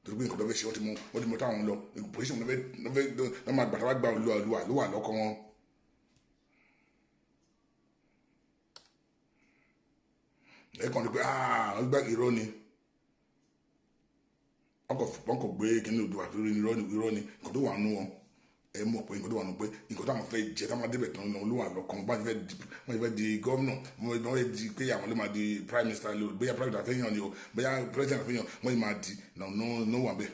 Speaker 1: torí pé nǹkan tó fẹ́ ṣe wọ́n ti mọ táwọn lọ position lọ́ máa gbàtà wá gba olúwa ló wà lọ́kọ wọn. ẹ kàn ní pé wọ́n gbá irọ́ ni wọ́n kò gbé kíní Oòduà torí irọ́ ni nǹkan tó wà nú wọn ẹ mọ̀ pé nǹkan tó wà nù pé nǹkan táwọn fẹ́ jẹ táwọn débẹ̀ tán lọ ló wà lọ́kàn wọ́n ti fẹ́ di gómìnà wọ́n fẹ́ di pé àwọn ló máa di prime minister lò bóyá prime minister fẹ́ yàn ni o bóyá president fẹ́ yàn wọ́n ti máa di náà wà bẹ́ẹ̀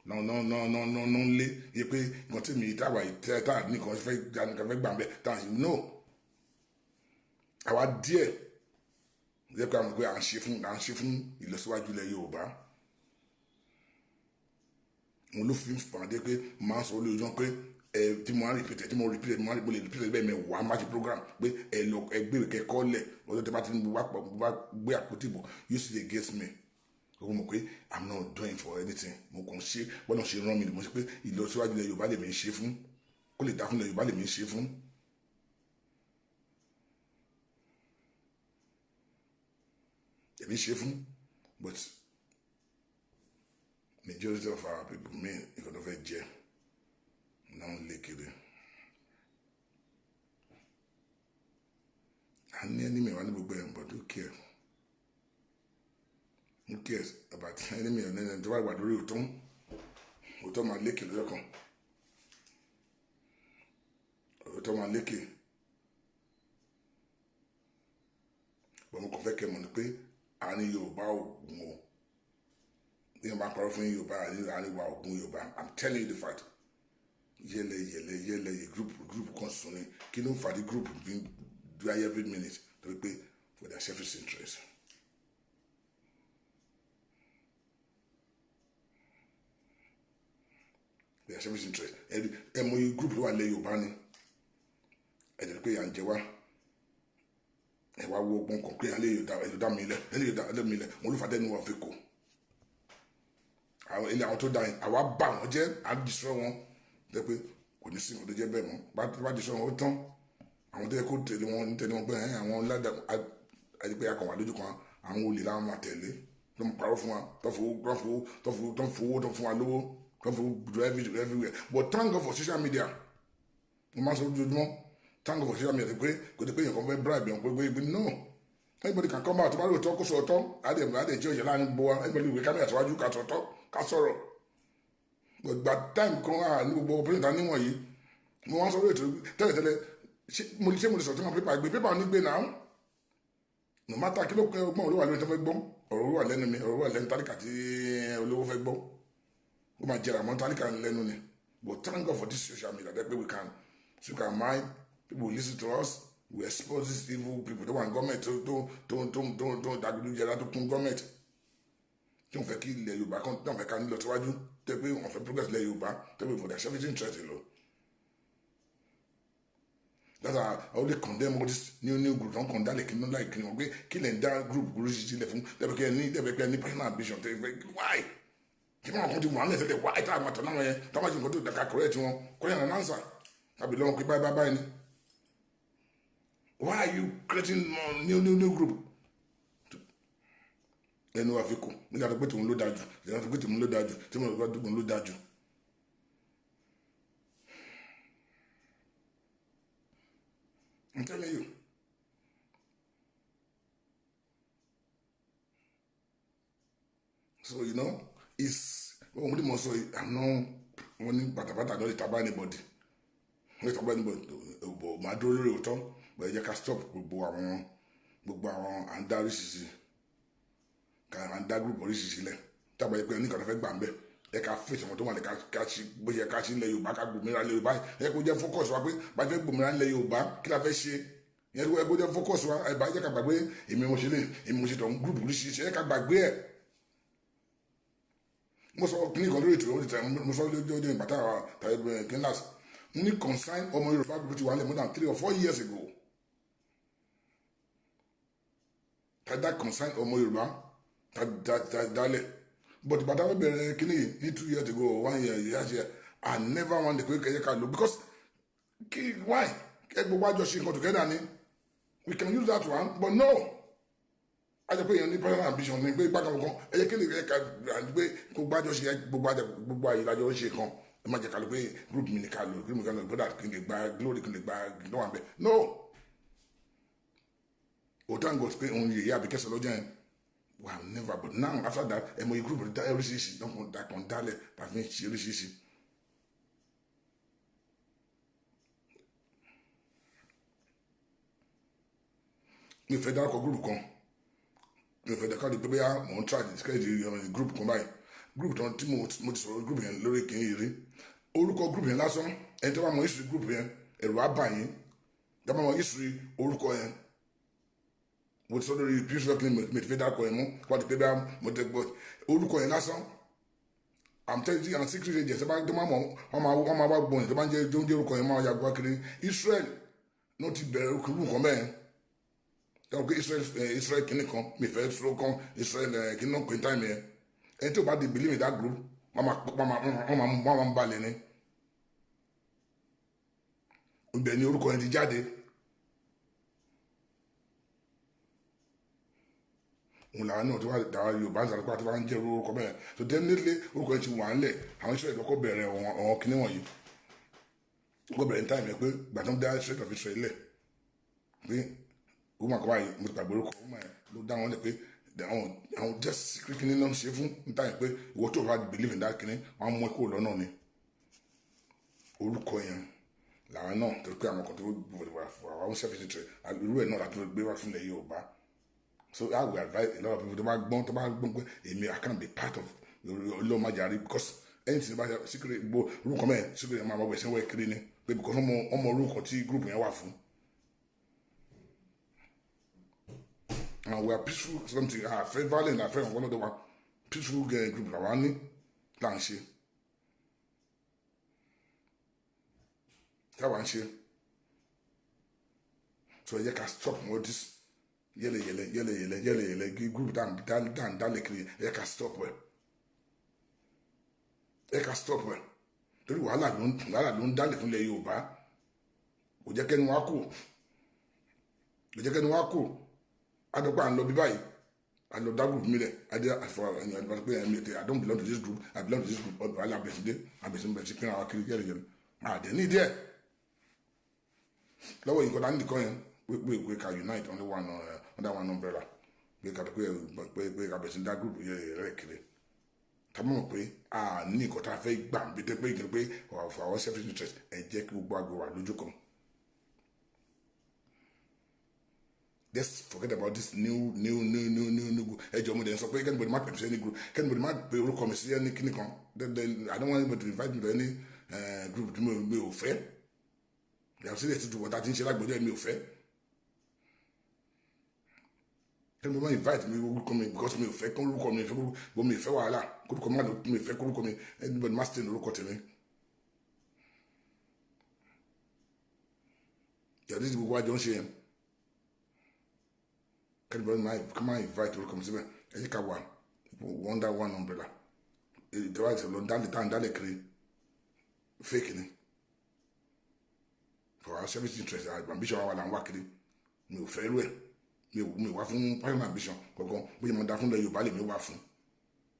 Speaker 1: náà ń lé yẹ pé nǹkan tí mi táwa tá nìkan fẹ́ gbà bẹ́ẹ̀ tá à ń no àwa díẹ̀ yẹ pé àwọn pé à ń ṣe fún ìlọsíwájú ilẹ̀ Yorùbá wọn ló fi ń fàdé pé máa ń sọ lójúmọ́ pé tí mo repeat mo lè repeat bẹ́ẹ̀ mẹ́wàá máa ṣe program pé ẹgbẹ́ kẹ́kọ́ lẹ̀ ọjọ́ tí a bá ti wá gbé àpótí bò you see against me ó mọ̀ pé I'm not doing for anything mo kàn ṣe bọ́dọ̀ ṣe rán mi mo ṣe pé ìlọsíwájú ilẹ̀ Yorùbá lè mi ṣe fún kó lè dá fún ilẹ̀ Yorùbá lè mi ṣe fún. èmi ṣe fún but majority of our people mi nǹkan tó fẹ́ jẹ náà ń lé kiri a ní ẹni mi wà ní gbogbo ẹ̀ but who cares about ẹni mi ọ̀nà ẹni tó bá wà lórí òótọ́ máa lékè lọ́jọ́ kan òótọ́ máa lékè bọ́n mo kàn fẹ́ kẹ́ mọ̀ ní pé àárín Yorùbá ògùn o ní ọba parọ́ fún Yorùbá àríwá ògùn Yorùbá I'm telling you the fact yẹlẹ group kan sùn ní kí ló ń fa di group bí do I every minute torí pé for their selfish interest. Their selfish interest ẹ mọ iye group ló wà lẹ Yorùbá ni ẹ jẹ́ pé à ń jẹ wá ẹ wá wo ogun kan pé ẹ lè dá mi lẹ wọn ló fà dẹnu wà fi kò àwọn ilé àwọn tó dá yẹn àwa bá wọn jẹ à ń disọ wọn jẹ pé kò ní sí nǹkan tó jẹ bẹ́ẹ̀ mọ́ bá disọ wọn ó tán àwọn tó yẹ kó tẹ̀lé wọn pé àwọn ládà àdìpé akọwà lójú kan àwọn olè làwọn máa tẹ̀lé tó ń parọ́ fún wa tó ń fowó tó ń fún wa lówó tó ń fowó do everywhere but thank God for social media mo máa ń sọ lójoojúmọ́ thank God for social media pé kò dé pé èèyàn kan fẹ́ bribe yàn pé no anybody can come out tó bá rí òótọ́ kó sọ ọ̀tọ̀ àdè jẹ́ òyìnbá ní gbogbo wa anybody wò kámẹ́rà síwájú ká sọ̀tọ̀ ká sọ̀rọ̀ gbogbo time kan wà ní gbogbo pírìntà níwọ̀nyí mo wá sọ lórí ètò tẹ́lẹ̀tẹ́lẹ̀ ṣé mo lè sọ tí wọ́n pépà gbé pépà onígbé náà no matter kí ló pẹ́ ọgbọ́n olówó àlẹ́ tó fẹ́ gbọ́ ọ̀rọ̀ wà lẹ́nu mi ọ̀rọ̀ wà lẹ́nu tálíkà tí olówó fẹ́ gbọ́ ó máa jẹrà mọ́ tálíkà lẹ́nu ni but thank God for this social media that we can speak our mind people will listen to us we expose these evil people tó wà ní gọ́ọ̀mẹ̀tì tó dàgbìlú jẹrà tó kún gọ́ọ̀mẹ̀tì tí wọ́n fẹ́ kí ilẹ̀ Yorùbá kan tí wọ́n fẹ́ ká nílọ síwájú tẹ́ pé wọ́n fẹ́ progress ilẹ̀ Yorùbá tẹ́ pé for their selfish interest lọ. That's why I only condemn all this new group don condemn like no like wọn pé kí lè ń dá group ṣiṣẹ́ lẹ̀ fún tẹ́bẹ̀kẹ́ ní personal ambition tẹ́bẹ̀kẹ́ why kí wọ́n kàn ti wọ́n lẹ̀ sẹ́lẹ̀ why táwọn àtọ̀ náà yẹn táwọn àti nǹkan tó dàka correct wọn kọ́yàn náà answer tàbí lọ́wọ́ pé báyìí ni why are you creating new group ẹnu àfikún nígbà tó pé tòun ló dájú nígbà tó pé tòun ló dájú tí mo lọ dùgbò ló dájú. I'm telling you. So it's when we must say I'm not when patapata don't taba anybody. We taba anybody but ma dúró lórí òótọ́ but ẹ jẹ́ ká stop gbogbo àwọn andari sisi kan dá group oríṣiríṣi lẹ̀ tábà yẹ pé oníkan tó fẹ́ gbà ń bẹ̀ ẹ ká fèsì ọmọ tó wà ní ká ṣe bóyá ká ṣe ilẹ̀ Yorùbá ká gbòmìnira ilẹ̀ Yorùbá ẹ kó jẹ́ focus wa pé bá fẹ́ gbòmìnira ilẹ̀ Yorùbá kí la fẹ́ ṣe yẹn ẹ kó jẹ́ focus wa ẹ bá jẹ́ ká gbàgbé èmi mo ṣe lè èmi mo ṣe tọ̀ group oríṣiríṣi ẹ ká gbàgbé ẹ̀ mo sọ kíní kan lórí ètò mo sọ lójú ìgbà táwa tàbí kíndàs mo ní consign ọmọ Yorùbá group ti wà lẹ̀ more than 3 or 4 years ago tàdá consign ọmọ Yorùbá dálẹ̀ but bàtà wọ́n bẹ̀rẹ̀ kíní ní 2 years ago or 1 year I never want to kẹ́yẹ ká lò because why ẹ gbogbo àjọ ṣe nǹkan together ni we can use that one but no a jẹ́ pé èèyàn ní personal ambition ní pé gbàgbọ́ kan ẹ jẹ́ kí lè ká gbé gbogbo àjọ ṣe gbogbo àyè lájọ ṣe kan ẹ má jẹ́ ká lò pé group mi ní ká lò group mi ká lò brother kí n lè gba glory kí n lè gba lọ́wọ́ àbẹ̀ no òtán gò pé òun yèyé àbíkẹ́sẹ̀ lọ́jọ́ yẹn wow never but now after that ẹ mọ group oríṣiríṣi lọ́kàn dálẹ̀ tàbí ṣe oríṣiríṣi mi fẹ́ dárúkọ group kan mi fẹ́ dárúkọ di pé bóyá mò ń try discredit group kan báyìí group tán tí mo ti sọ̀rọ̀ group yẹn lórí kìíní rí orúkọ group yẹn lásán ẹni tó bá mọ history group yẹn ẹ̀rù á bà yín tó bá mọ history orúkọ yẹn mo ti sọ lórí peaceful clinic mi fẹ́ dárúkọ yẹn mú wọ́n ti pé bóyá mo ti gbọ́ orúkọ yẹn lásán I'm telling you and secret agents tó máa mọ̀ wọ́n máa wá gbọ́n yẹn tó bá ń jẹ́ orúkọ yẹn máa yàgbọ́ kiri Israel ló ti bẹ̀rẹ̀ orúkọ nǹkan bẹ́ẹ̀ yàgbọ́ pé Israel kìíní kan mi fẹ́ sọ kan Israel kìíní náà pé táìmù yẹn ẹni tí o bá di believe in that group wọ́n máa ń balẹ̀ ni ibẹ̀ ni orúkọ yẹn ti jáde òun làwọn náà tó wà dáwà Yorùbá ń sàrẹ́pà tó bá ń jẹ́ orúkọ bẹ́ẹ̀ so definitely orúkọ yẹn ti wà ń lẹ̀ àwọn Israel lọ́kọ́ bẹ̀rẹ̀ ọ̀hún kíní wọ̀nyí wọ́n bẹ̀rẹ̀ ní táìmù yẹn pé gbàtàn dá State of Israel lẹ̀ pé ó mà kọ́ báyìí mo ti gbàgbé orúkọ ó mà ló dá wọn lẹ̀ pé àwọn just secret kìíní náà ṣe fún níta yẹn pé ìwọ tó bá believe in that kìíní wọn mú ẹkọ lọ́nà ni orúkọ yẹn làwọn náà tó pé àwọn kan tó wà fún àwọn selfish trade irú ẹ̀ náà láti gbé wá fún ilẹ̀ Yorùbá so I will advise a lot of people tó bá gbọ́n pé èmi I can't be part of olóòmájàre because anything bá ṣe secret gbó orúkọ mẹ́rin secret yẹn máa bọ̀ gbẹ̀sẹ̀ wẹ̀ kiri ni pé because ọmọ orúkọ tí group yẹn wà fún. And we are peaceful something very violent and very one of the one peaceful group la wa ní là ń ṣe táwa ń ṣe so ẹ jẹ́ ká stop all this yẹlẹ group dálẹ̀ kiri ẹ jẹ́ ká stop ẹ torí wàhálà ló ń dálẹ̀ fúnlẹ̀ Yorùbá kò jẹ́ kẹ́nu wá kù adọ́gba à ń lọ bí báyìí à ń lọ dá group mi rẹ̀ adé àfọwọ́ ẹ̀yìn pé ẹ̀mí ètè I don't belong to this group I belong to this group ọ̀dọ̀ alẹ́ abẹ̀síndé pín àwọn kiri yẹlẹ àdé ní ìdí ẹ̀ lọ́wọ́ yìí kọ́ta nìkan yẹn pé ká unite under one umbrella pé ká abẹ̀síndé dá group yẹn rẹ̀ kiri tàbí mọ̀ pé a ní nǹkan tá a fẹ́ gbà bí tẹ́ pé ìgbà pé our selfish interest ẹ jẹ́ kí gbogbo àgbẹ̀ wà lójú kan. Let's forget about this new ẹjọ́ mo dẹ̀ sọ pé kẹ́nìbọ̀dì má pèsè any group kẹ́nìbọ̀dì má pe orúkọ mi sí ẹni kíní kan then I don't want anybody to invite me to any group tí mi ò fẹ́ yàtọ̀ sílẹ̀ tí wọ́n ta ti ń ṣe lágbèjọ́ mi ò fẹ́ kẹ́nìbọ̀dì má invite mi orúkọ mi because mi ò fẹ́ kó orúkọ mi fẹ́ wàhálà kórúkọ mi fẹ́ kórúkọ mi anybody má stay ní orúkọ tèmi yàtọ̀ sí gbogbo àjọ ń ṣe yẹn. Everybody might invite to come see me. Any can one under one umbrella. The right to dale kiri fake ni. For our service interest, our ambition our and work mi ò fẹ́ rú ẹ̀ mi wá fún personal ambition kankan bóyá mo dá fún ilẹ̀ Yorùbá lè mi wá fún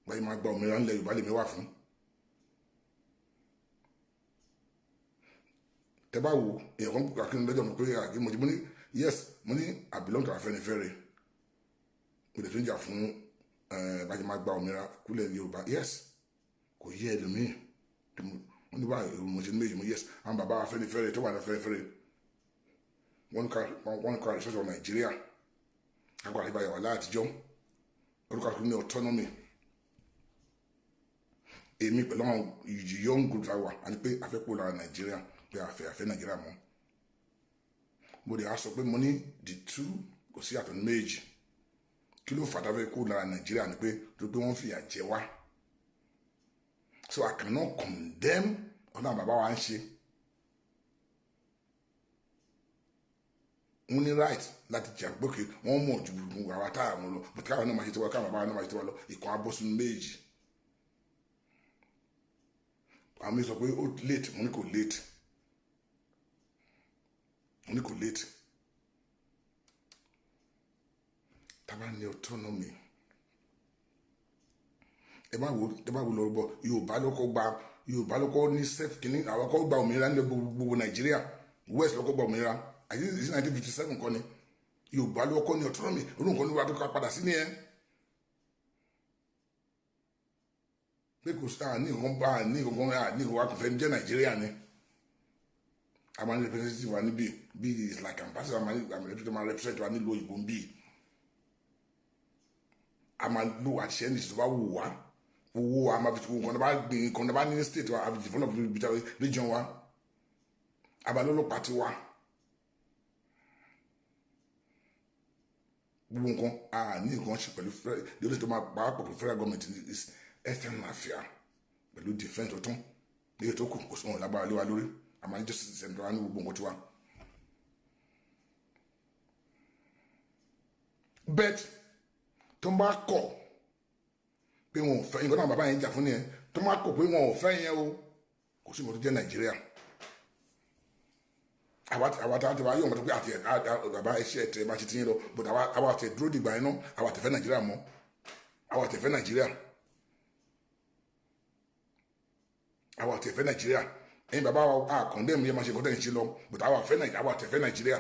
Speaker 1: bóyá mo gba òmìnira ilẹ̀ Yorùbá lè mi wá fún. Tẹ́ bá wo èèyàn kan kí n lọ́jọ́ mọ̀ pé àgbẹ̀ mo ní yes mo ní I belong to Afẹ́nifẹ́re mo lè tún jà fún báyìí máa gba òmìnira kúlẹ̀ Yorùbá yes kò yé ẹlòmíì wọ́n ní báyìí mo ṣe ní méjì mo yes àwọn bàbá Afẹ́nifẹ́re tó wà ní Afẹ́nifẹ́re wọ́n kọ́ àrísọ́sọ́ Nàìjíríà akọ àríbáyà wà láàtijọ́ orúkọ àkókò ní autonomy èmi pẹ̀lú àwọn young group àwà àti pé afẹ́pọ̀ lára Nàìjíríà pé àfẹ́ Nàìjíríà mọ́ mo lè á sọ pé mo ní the two kò sí àtọ̀ ní méjì kí ló fàtà fẹ́ kó lára Nàìjíríà ni pé tó pé wọ́n fìyà jẹ wá so I cannot condemn ọ̀nà bàbá wa ń ṣe wọ́n ní right láti jà gbókè wọ́n mọ̀ ju gbogbo àwọn táyà wọn lọ bùtí káwọn náà máa ṣe tiwa káwọn bàbá náà máa ṣe tiwa lọ ìkan abọ́sùn méjì àmì sọ pé ó late mo ní kò late tábà ní autonomy ẹ má wo lọ bọ Yorùbá ló kọ́ ní self kìíní àwọn kọ́ gba òmìnira ní gbogbo Nàìjíríà West ló kọ́ gba òmìnira àyè ní 1957 kọ́ ni Yorùbá ló kọ́ ní autonomy olóńgbò ní wàá tó ká padà sí ní ẹ pé kò sí ní ìwọ̀n bá ní ìwọ̀n kò fẹ́ jẹ́ Nàìjíríà ni a máa ní representative wa níbí bí is like ambassador a máa represent wa nílùú òyìnbó ń bí a máa lo àṣẹ ní ìṣèjọba wò wá owó a máa fi nǹkan tó bá gbìn nǹkan tó bá ní state wa a fi develop region wa a máa lọ́lọ́ pàtí wa gbogbo nǹkan a ní nǹkan ṣe pẹ̀lú lórí tó máa pàápàá pẹ̀lú federal government is external affair pẹ̀lú defence tó tán ní ètò kù kò sóhun lágbára lé wa lórí a máa ní justice center ní gbogbo nǹkan tiwa. bet tó ń bá kọ̀ pé wọn ò fẹ́ nǹkan náà bàbá yẹn jà fún nìyẹn tó ń bá kọ̀ pé wọn ò fẹ́ yẹn o kò sí nǹkan tó jẹ́ Nàìjíríà àwa tí a ti wá yọ̀ nǹkan tó pé àti bàbá iṣẹ́ ẹ̀tẹ̀ bá ti ti yín lọ but àwa àti dúró dìgbà yẹn náà àwa àti fẹ́ Nàìjíríà mọ́ àwa àti fẹ́ Nàìjíríà àwa àti fẹ́ Nàìjíríà ẹ̀yin bàbá wa àkọ́ndẹ́mù yẹn máa ṣe nǹkan tẹ̀ ń ṣe lọ but àwa àti fẹ́ Nàìjíríà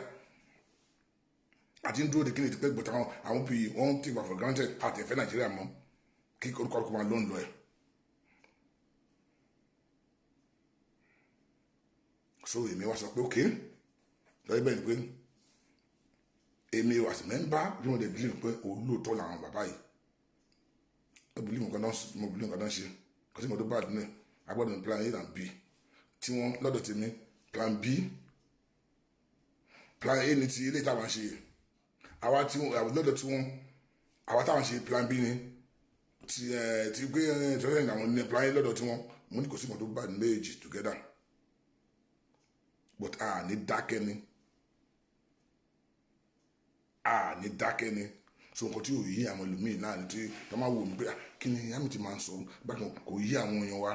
Speaker 1: àti ń dúró de kíni ti pé but àwọn pì wọ́n ti gbà for granted àti fẹ́ Nàìjíríà mọ́ kí orúkọ máa ló ń lọ ẹ̀. so èmi wá sọ pé ok lọ́yẹ́ bẹ́ẹ̀ ni pé èmi as member bí wọ́n dẹ̀ believe pé olóòótọ́ làwọn bàbá yìí mo believe nǹkan náà ṣe kò sí nǹkan tó bá dùn náà agbọ́dọ̀ ní plan A and B tí wọ́n lọ́dọ̀ tèmi plan B plan A ní ti ilé táwọn ṣe àwa tí lọ́dọ̀ tí wọ́n àwa táwọn ṣe plan B ni ti gbé ìtọ́jú àwọn ní plan A lọ́dọ̀ tí wọ́n mo ní kò sí nǹkan tó bá ní méjì together but a ní dákẹ́ ni so nǹkan tí ò yí àwọn ẹlòmíì náà ni tí wọ́n máa wò mí pé kí ni àmì ti máa ń sọ bákan kò yí àwọn èèyàn wa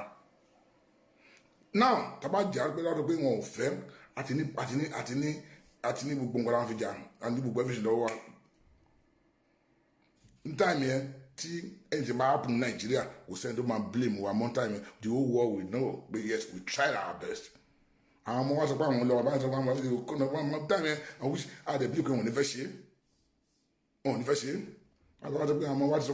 Speaker 1: now tábà jà pé lọ́dọ̀ pé wọn ò fẹ́ àti ní gbogbo nǹkan láwọn fi jà àti ní gbogbo ẹ̀fíṣẹ̀ lọ́wọ́ wa ní táìmì yẹn tí ẹni tí máa happen ní Nàìjíríà kò sẹ́ni tó máa blame wa mọ́ táìmì yẹn the whole world will know but yes we tried our best àwọn ọmọ wa sọ pé àwọn lọ bá sọ pé àwọn ọmọ kọ́nà wọn táìmì yẹn àwọn wíṣí àdẹ̀bí pé wọn ò ní fẹ́ ṣe àwọn wa sọ pé àwọn wa sọ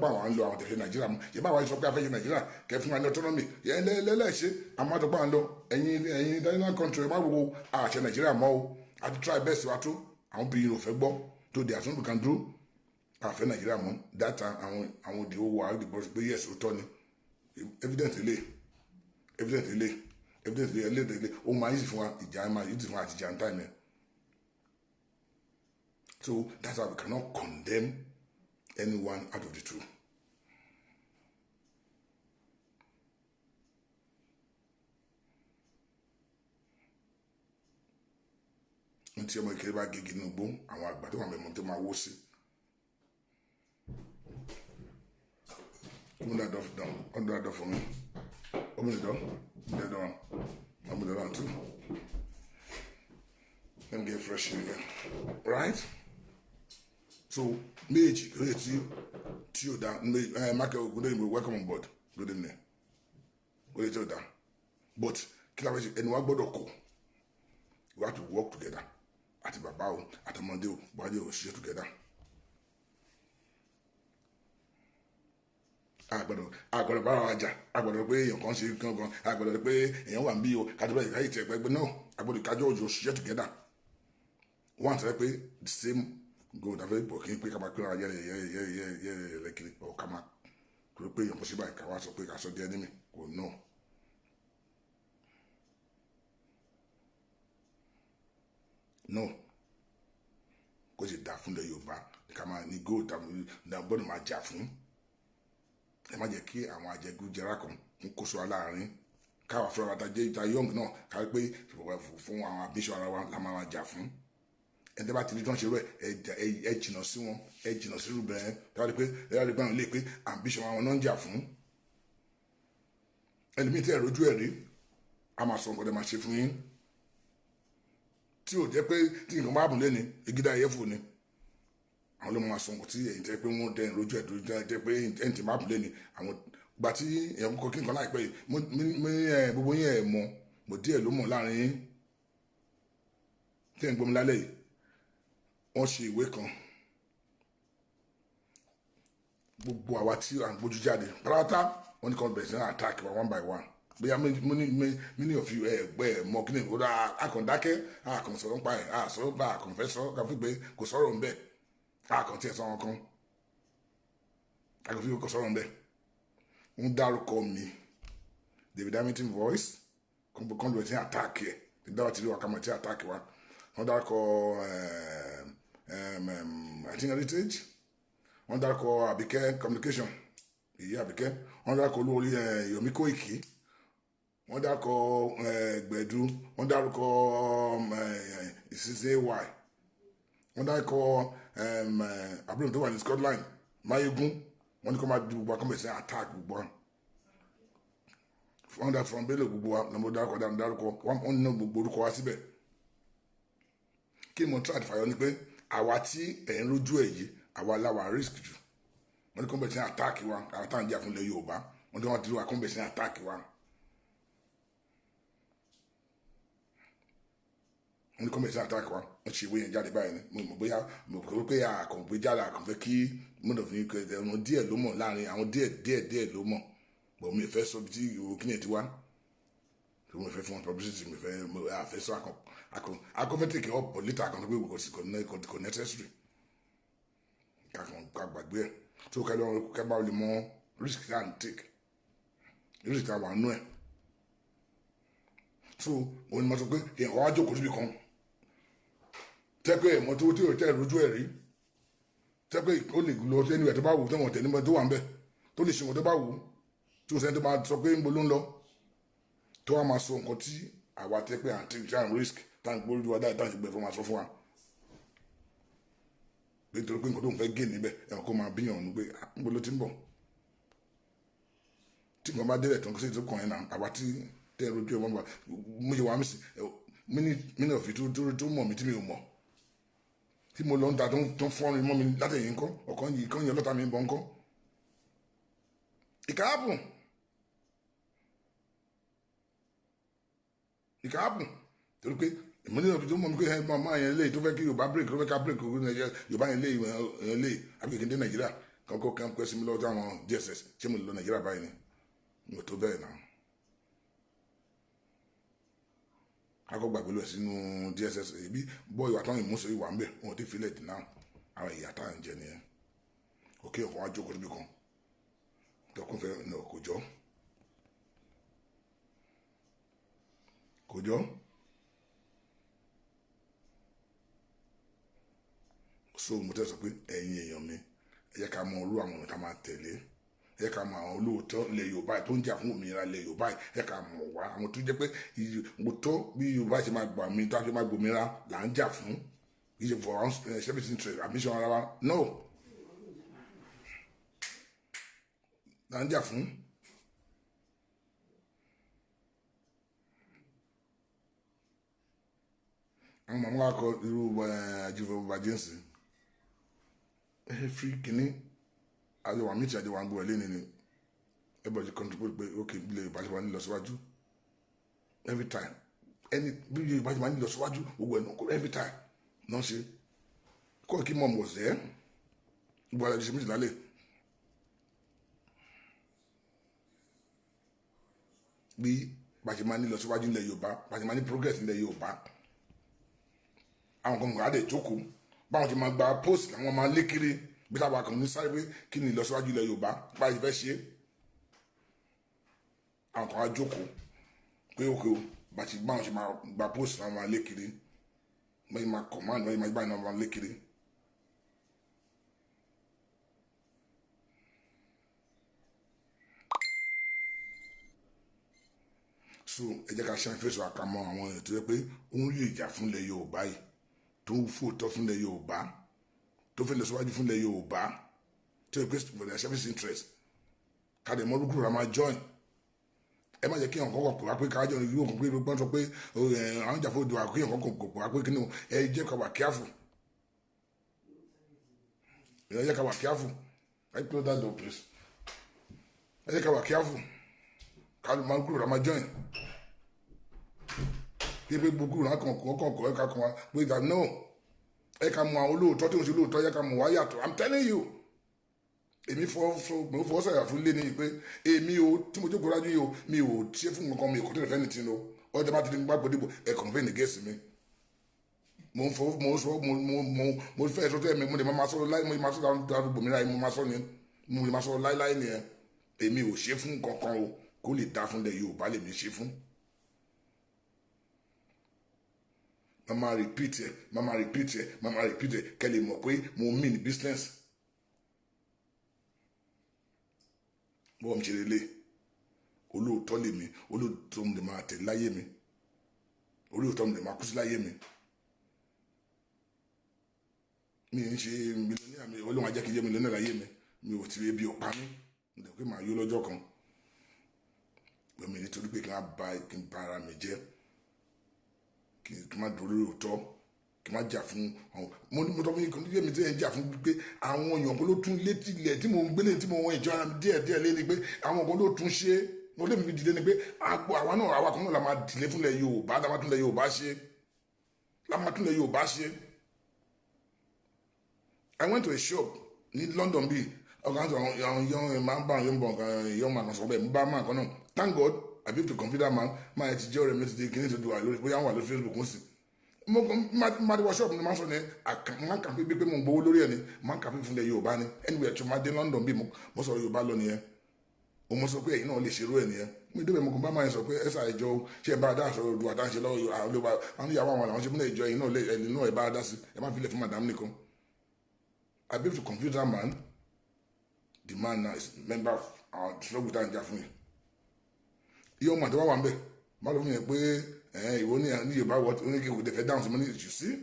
Speaker 1: pé àwọn ń lọ àwọn tẹ̀lé Nàìjíríà mọ́ yẹ bá wa sọ pé a fẹ́ ṣe Nàìjíríà kẹ́ fún wa ní autonomy yẹn lẹ́lẹ́ṣẹ́ àwọn wa sọ pé àwọn lọ ẹ̀yin Daniel country má wo àṣẹ Nàìjíríà mọ́ o àti try best wa tó àwọn bí yìí ò fẹ́ gbọ́ tó di àtúntò we can do àfẹ́ Nàìjíríà mọ́ that time àwọn òde owó àwọn ìdìbò pé yes ó tọ́ ni evidence ilé ó máa yìí fún wa ìjà máa yìí fún wa àti ìjà ń tà ní. So that's why we cannot condemn anyone out of the two. N tí ọmọ ìkéré bá gègé ní igbó àwọn àgbà tó wà mẹ́mọ́ tó máa wó sí. Open that door down. Open that door for me. Open the door. Open the door. Open the door too. Let me get fresh in here. Right? So, méjì lóye tí o dá Michael good evening welcome on board good evening lóye tí o dá but kí la fẹ́ ṣe ẹni wa gbọ́dọ̀ kọ̀ we have to work together àti bàbá o àtọmọdé o bọ́dé o ṣiṣẹ́ together. Àgbọ̀dọ̀ bára wa jà àgbọ̀dọ̀ pé èèyàn kan ṣe gangan àgbọ̀dọ̀ pé èèyàn wà ń bí o kájọba ìka ìtì ẹgbẹ́ náà àgbọ̀dọ̀ kájọ òjò ṣiṣẹ́ together wọ́n àti rẹ pé the same goal dàbẹ́ ìbò kí n pé ká máa pé ara yẹ lẹ́kiri ọ̀ ká máa tó pé èèyàn kan ṣe báyìí ká wá sọ pé ká sọ díẹ̀ ní mi kò náà. No kó sì dá fún ilẹ̀ Yorùbá ká máa ní goal gbọ́dọ̀ máa jà fún ẹ má jẹ́ kí àwọn àjẹgúnjẹrá kan kún kóso aláàárín káwà fúnra wa tajẹ́ ìta young náà kárí pé fún àwọn àbíṣọ ara wa la máa jà fún ẹni bá ti di tán ṣe rẹ ẹ jìnnà sí wọn ẹ jìnnà sí rúbẹ ẹ dáwọ́ pé ẹ dáwọ́ pé àwọn lè pé àbíṣọ àwọn náà ń jà fún ẹlòmíì tí ẹ rojú ẹ rí a máa sọ nǹkan tẹ máa ṣe fún yín tí ò jẹ́ pé tí nǹkan bá bùn lẹ́ni egídá ẹ̀yẹ́fò ni àwọn ló máa sọ nǹkan tí èyí tẹ́ pé wọ́n dẹ́n rojú ẹ̀ lójú tẹ́ pé ẹ̀yìn tí máa bùn lẹ́ni àwọn gbà tí èèyàn kọ́ kí nǹkan láìpẹ́ yìí gbogbo yín ẹ̀ mọ̀ mo díẹ̀ ló mọ̀ láàrin yín tí ẹ̀ ń gbomi lálẹ́ yìí wọ́n ṣe ìwé kan gbogbo àwa tí à ń gbójú jáde pátá wọ́n ní kan bẹ̀rẹ̀ sí náà attack wa one by one bóyá many of you ẹgbẹ́ mọ kí ni ó dáa akọ̀ndákẹ́ akọ̀sọ̀rọ̀ ń pa ẹ̀ àsọ̀rọ̀ bá akọ̀fẹ́ sọ̀rọ̀ káfí pé kò sọ̀rọ̀ ń bẹ̀ akọ̀tí ẹ̀ sọ̀rọ̀ kan akọ̀fí kò sọ̀rọ̀ ń bẹ̀ ń dárúkọ mi David Hamilton voice kọ́ńdù ẹ̀ tí ń àtàkì ẹ̀ ìdáwà tí ó wà kàmọ̀ tí àtàkì wa wọ́n dárúkọ I think heritage wọ́n dárúkọ Àbíkẹ́ communication èyí Àbíkẹ́ wọ́n dárúkọ olórí Yomi Koiki wọ́n dárúkọ Gbẹ̀du wọ́n dárúkọ ìṣiṣẹ́ y wọ́n dárúkọ àbúrò tó wà ní Scotland Mayegun wọ́n ní kó máa di gbogbo akọ́mọ̀sí attack gbogbo wọ́n dá from Bello gbogbo wa lọ́mọ dárúkọ wọ́n ní gbogbo orúkọ wa síbẹ̀ kí mo try fàyọ ni pé àwa tí ẹ̀ ń lójú ẹ̀ yìí àwa láwa risk jù wọ́n ní kọ́mọ̀sí attack wa àwọn táwọn jà fún ilẹ̀ Yorùbá wọ́n ní wọ́n ti rí wa kọ́mọ̀sí attack wa. wọ́n ní kọ́mẹ̀tì attack wa wọ́n ṣe ìwé yẹn jáde báyìí ni mo bóyá mo kọ́ pé àkàngbé jáde àkànfẹ́ kí mọ́tò fi ọ̀nà díẹ̀ ló mọ̀ láàrin àwọn díẹ̀ ló mọ̀ bọ̀ mi fẹ́ sọ bí tí ìwò kíni ẹ̀ ti wá tí mo fẹ́ fún wọn publicity mi fẹ́ sọ akọ́fẹ́tìkì ọ̀pọ̀ lítà àkànfẹ́ pé kò necessary ká gbàgbé ẹ̀ tó ká bá lè mọ risk tá à ń take risk tá a wà nú ẹ̀ so òun ni mo sọ pé èèyàn wá jókòó síbi kan tẹ́pẹ́ ẹ̀mọ́ tó tí ò tẹ́ lójú ẹ̀ rí tẹ́pẹ́ ó lè lọ sẹ́ni ẹ̀ tó bá wù tẹ́wọ̀n tẹ̀ nígbà tó wà ń bẹ̀ tó lè ṣe wọn tó bá wù tí ó sẹ́ni tó máa sọ pé ń bo ló ń lọ tó wá máa sọ nǹkan tí àwa tẹ́pẹ́ àti ìṣàn risk tá à ń gbórí wa dáadáa tá à ń gbẹ fún wa sọ fún wa pé torí pé nǹkan tó ń fẹ́ gé níbẹ̀ ẹ̀wọ̀n kó máa bíyàn ọ̀nù pé ń bo ló ti ń bọ̀ tí nǹkan bá délẹ̀ tó ń kí sí tó kàn ẹ̀ náà àwa tí tẹ́ ẹ rojú ẹ̀ wọ́n bá mo ṣe wà mí sí mí of it tó mọ̀ mí tí mi ò mọ̀ tí mo lọ ń ta tó ń fọ́nrin mọ́ mi látẹ̀yìn ńkọ́ ọ̀kan yìí kan yẹn lọ́ta mi ń bọ̀ ńkọ́ ìkàápù torí pé ìmọ̀lẹ́ ọ̀bí tó mọ̀ mí pé ẹ̀ máa yẹn lé tó fẹ́ kí Yorùbá break ló fẹ́ ká break Yorùbá yẹn lé ìyẹn lé àbíkèké Nàìjíríà kankan kan pẹ́ sí mi lọ́jọ́ àwọn DSS ṣé mo lè lọ Nàìjíríà báyìí ni mo tó bẹ́ẹ̀ náà akọ gbàgbé lọ sínú DSS ebi bọ́ọ̀lù àtàwọn ìmúṣọ ìwà ń bẹ̀ wọn ti filẹ̀ dì náà àwọn ìyá tá à ń jẹ nìyẹn òkè ọkọ̀ wájú kò níbi kan tọkùn fẹ́ ní kò jọ so mo tẹ́ sọ pé ẹ̀yin èèyàn mi ẹ jẹ́ ká mọ orú àwọn ọ̀nà tá a máa tẹ̀lé ẹ ká mọ àwọn olóòótọ́ ilẹ̀ Yorùbá tó ń jà fún òmìnira ilẹ̀ Yorùbá ẹ ká mọ̀ wá àwọn tó jẹ́ pé òótọ́ bí Yorùbá ṣe máa gbà mí tó a fi máa gbòmìnira là ń jà fún ìṣe for our self interest admission ara wa no là ń jà fún. àwọn màmá wa kọ irú àjùfọ̀ bàjẹ́nsì free kìíní àdéhùn àmì tí àdéhùn àgbò ẹ̀ lẹ́ni ni everybody contribute pé ok ilé Yorùbá ti wà ní ìlọsíwájú every time ẹni bí Yorùbá ti wà ní ìlọsíwájú gbogbo ẹ̀ náà every time náà ṣe kọ́ kí mọ̀ mọ̀ sẹ́ gbogbo àlejò ṣe méjìlá lè bí bàjẹ́ máa ní ìlọsíwájú ilẹ̀ Yorùbá bàjẹ́ máa ní progress ilẹ̀ Yorùbá àwọn kan gbàdé jókòó báwọn ti máa gba post làwọn máa lé kiri bí táwa kan ní sáré pé kí ni ìlọsíwájú ilẹ̀ Yorùbá báyìí fẹ́ ṣe àwọn kan á jókòó pé òkè o bàtí báwọn ti máa gba post làwọn máa lé kiri báyìí máa command báyìí máa lé kiri. so ẹ jẹ́ ká ṣe àfẹ́sọ̀ àkàmọ́ àwọn èèyàn tó yẹ pé òun lè jà fúnlẹ̀ Yorùbá yìí tó ń fòótọ́ fúnlẹ̀ Yorùbá tó fẹ́ lọ síwájú fúnlẹ̀ Yorùbá tó yẹ pé for their service interest kàdé mọ́ rúkúrò àmà join ẹ má jẹ́ kí ọ̀nkọ́ kọ̀ wá pé kájọ yóò kún pé gbọ́n sọ pé àwọn jàfó do àkókò ọ̀nkọ́ kọ̀ wá pé kí ni ẹ jẹ́ ká wà careful ẹ jẹ́ ká wà careful I close that door please ẹ jẹ́ ká wà careful kàdé mọ́ rúkúrò àmà join kí pé gbogbo ìran kọ̀ọ̀kọ̀ ẹ̀ka kan wa pé ìgbà náà ẹ̀ka mọ àwọn olóòótọ́ tí wọ́n ṣe olóòótọ́ ẹ̀ka mọ̀ wá yàtọ̀ I'm telling you èmi fọwọ́ sọ̀yà fún lé ní pé èmi o tí mo jókòó rájú yìí o mi ò ṣe fún nǹkan mi kò tó lè fẹ́ ní tinú ọjọ́ bá ti di gbàgbọ́ dìbò ẹ̀kọ́ fẹ́ ní gẹ̀ẹ́sì mi mo ń fọwọ́ mo fẹ́ sọ́tọ́ ẹ̀mí mo lè máa sọ̀rọ̀ láì mo lè máa sọ̀rọ̀ àdúgbò mi láì mo lè máa sọ̀rọ̀ láíláí nìyẹn èmi ò ṣe fún kankan o kó lè dá fún lẹ Yorùbá lè mi ṣe fún. mama repeat ẹ kẹ́ lè mọ̀ pé mo mean business. bọ́ọ̀ mi ṣe lélẹ̀ olóòótọ́ lèmi olóòótọ́ mi lè máa tẹ̀ láyé mi olóòótọ́ mi lè máa kú sí láyé mi mi ń ṣe mílíọ̀nìyà mi Ọlọ́run á jẹ́ kí n jẹ́ mílíọ̀nìyà láyé mi ò ti ebi ọ̀pá mi mo dẹ̀ pé màá yó lọ́jọ́ kan gbẹ̀mí nítorí pé kí n bá ara mi jẹ́ kí n má dúró lóòótọ́ kí n má jà fún àwọn mo tọ́ fún yín mi tí ẹ̀ ń jà fún pé àwọn èèyàn kan ló tún létí ilẹ̀ tí mò ń gbélé tí mò ń wọ ìjọ ara mi díẹ̀ lé ni pé àwọn kan ló tún ṣe mo lè fi dìde ni pé àwa kan náà la máa dìlé fúnlẹ̀ Yorùbá la máa túnlẹ̀ Yorùbá ṣe I went to a shop ní London bíi ọkàn sọ àwọn yọ̀ọ́ máa ń bá àwọn yọ̀ọ́ bọ̀ yọ̀ọ́ máa sọ bẹ́ẹ̀ mo bá máa kan náà thank God I be able to confident man máa ti jẹ́ ọ̀rẹ́ mi ti di kíní tó di wà lórí bóyá wà lórí Facebook ń sìn máa di workshop ni máa sọ ni máa kà pé mo ń gbowó lórí ẹ̀ ni máa kà pé fúnlẹ̀ Yorùbá ni anyway tó máa dé London bíi mo sọ Yorùbá lọ nìyẹn o mo sọ pé ẹ̀yin náà lè ṣerú ẹ̀ nìyẹn mi débẹ̀ mo kàn bá máa sọ pé ẹ̀sà ìjọ ṣe bá a dá aṣọ òdu àtàǹṣe lọ́wọ́ àwọn ìyàwó àwọn àwọn ṣe múlẹ̀ ìjọ ẹ̀yin náà ẹ̀ bá a dá sí ẹ̀ má fi lẹ̀ fún madam nìkan I be able to confuse that man the man now is member of our struggle tá à ń jà fún yìí iye ọmọ àtẹwà wà ń bẹ má lọ fún yẹn pé ìwọ ní Yorùbá wọ ní kí kò tẹ fẹ́ dáhùn sí mo ní you see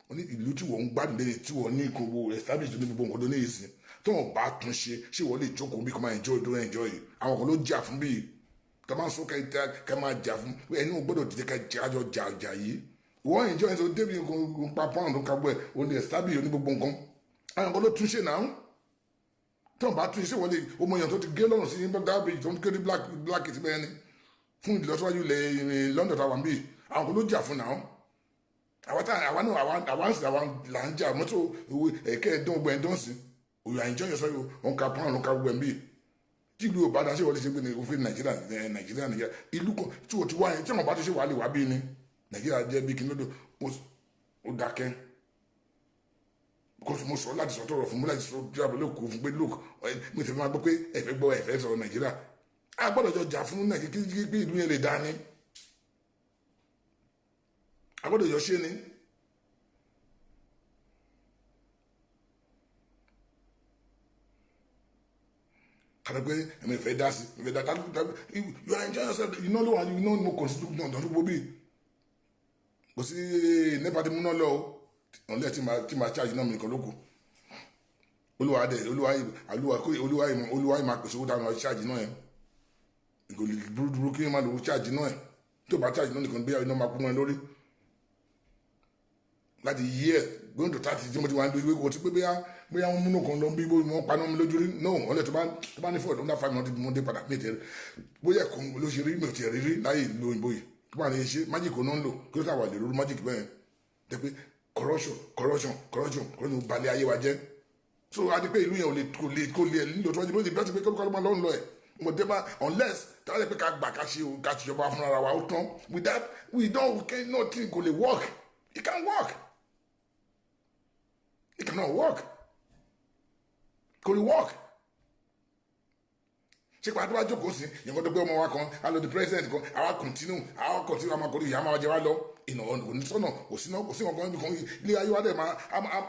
Speaker 1: wọ́n ní ìlú tí wọ́n ń gbádùn lẹ́yìn tí wọ́n ní ìkòwò establish tó ní gbogbo nǹkan tó ní ìsìn tó wọ́n bá tún ṣe wọ́n lè jókòó bí kò máa enjoy yìí àwọn kan ló jà fún bíi tó máa ń sọ kẹ́ máa jà fún ẹni wọn gbọ́dọ̀ dìde ká jájọ jà yìí wọ́n enjoy ẹ̀ tó débi nǹkan pa pound tó kábọ̀ ẹ̀ wọ́n lè establish ní gbogbo nǹkan àwọn kan ló tún ṣe náà tó wọ́n bá tún ṣe wọ́n lè ọmọ èèyàn tó ti gé lọ́rùn sí dábìlì tó ń kéré black ti bẹ́ẹ̀ ni fún ìlọsíwájú ilẹ̀ London táwọn bíi àwọn kan ló jà fún náà àwa là ń jà mọ́tò ẹ̀kẹ́ ẹ̀dán ọgbà ẹ̀dán sí òyò àyíjọ́ yẹn sọ́yọ́ wọn ka pound wọn ka gbogbo ẹ̀ bíi tí ìlú Yorùbá dá sí wọlé ṣe pé ní òfin Nàìjíríà ìlú kan tí wọ́n ti wá yẹn tí wọ́n bá tó ṣe wà lè wá bíi ni Nàìjíríà jẹ́ bí kìnnìún ó dákẹ́ because mo sọ láti sọ tọrọ fún mi láti sọ jábọ lóko fún pé lóko mi ti fi máa gbọ́ pé ẹ̀fẹ́ gbọ́ ẹ̀fẹ́ sọ̀rọ̀ Nàìjíríà a gbọ́dọ̀ jọ jà fún Nàìjíríà kí ìlú yẹn lè dá ní a gbọ́dọ̀ yọ ṣe ni kàdé pé ẹ̀mí ìfẹ́ dá sí ìfẹ́ dá you are enjoying yourself you know what you know mo constitution náà tó gbó bí kò sí nípa tí mo náà lọ o ọ̀lẹ́ tí máa charge náà mi nìkan lóko olúwa yìí máa pèsè owó dáná charge náà yẹn ìgòlì burúkú kí n máa lò ó charge náà yẹn tí o bá charge náà nìkan bí iná máa kú mọ́ ẹ lórí láti yí ẹ going to 30 tí mo ti wá ń dojú kò tí pé bóyá wọn múnú kan lọ bí wọn paná mi lójú rí no ọ̀lẹ́ tó bá ní fọ́ọ̀dù under 5 months mo dé padà mi tẹ̀ bóyá ẹ̀kọ́ ló ṣe rí mi ò tiẹ̀ rí láyé ìlú òyìnbó yìí tó bá ní ṣe májìkì náà ń lò kí ló tà wà lè rú májìkì bẹ́ẹ̀ tẹ́ pé corruption balẹ̀ ayé wa jẹ́ so adi pé ìlú yẹn kò lè nílò tó wájú ló ti bẹ́ẹ̀ ti pé kọ́lùkọ́lù máa lọ́nà lọ ẹ̀ mo dé bá unless tàbí pé ká gbà ká ṣèjọba fúnra wa ó tán with that we cannot think kò lè work it can work it cannot work kò lè work ṣé pàtó wá jókòó sí ìyẹn tó gbé ọmọ wa kan alo the president kan àwa continue àmàkòrò ìyá máa jẹ wá lọ ìnà onísọ́nà òsínà kan níbi kan ilé ayé wa dẹ̀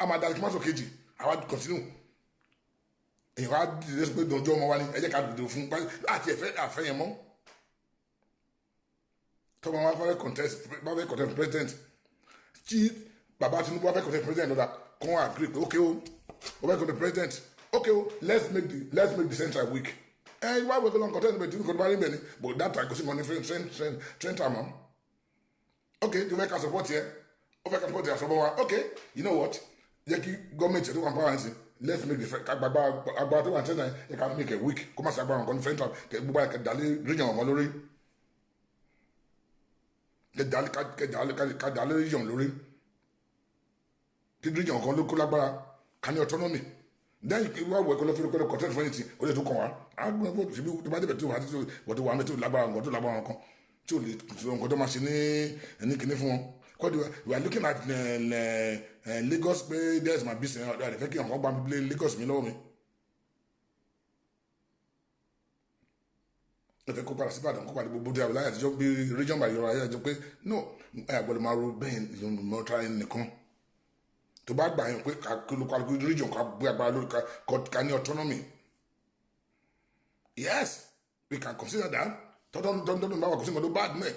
Speaker 1: máa da ìkímọ́sọ̀ kejì àwa continue èyàn wá dìde sọ pé dọjọ́ ọmọ wa ni ẹ jẹ́ ká dìde fún láti àfẹ́ yẹn mọ́ tọ́mọ wa fẹ́ contest president tí bàbá Tinubu wa fẹ́ contest president lọ́dà kan wà agree pé okay o fẹ́ contest president okay o let's make the central week why we go long contest but Tinubu kò bá rí bẹ́ẹ̀ ni but that time kò sí mọ́ ní trent amọ̀ okay tí o fẹ́ ká support yẹ o fẹ́ ká support yẹ àsọ̀bọ̀ wa okay you know what yẹ kí gọ́ọ̀mẹ̀ntì tó wà power ẹ̀ sí let's make the agbára tó wà ní tẹ́lẹ̀ yẹ ká make a week kó má sí agbára nǹkan ní central gbogbo àyẹ̀kẹ́ dalẹ̀ region ọ̀mọ́ lórí ká dalẹ̀ region lórí kí region kan ló kó lágbára ká ní autonomy then wá wọ ẹ̀kọ́ lọ́fẹ́ content for anything ó lè tó kàn wá àgbọn fún ṣe bí tó bá débẹ̀ tó wà tó wà mẹ́tò lágbára nǹkan tó lágbára nǹkan tí ò lè sọ nǹkan tó máa ṣe ní kíní fún wọn kọ́ di we are looking at Lagos pé there is my business ọ̀dọ́ àdìfẹ́ kí nǹkan bá mi lé Lagos mi lọ́wọ́ mi. ẹ fẹ́ kó padà sí Ìbàdàn kó padà gbogbo dé àbúlá àtijọ́ bí region by yorùbá àtijọ́ pé no ẹ àgbọ̀dọ̀ máa ro bẹ́ẹ̀ mọ́tà nìkan tó bá gbà yín pé kálukú region ká gbé agbára lórí ká ní autonomy yes we can consider that tọ́tọ́ bá wà kò sí nǹkan tó bad mẹ́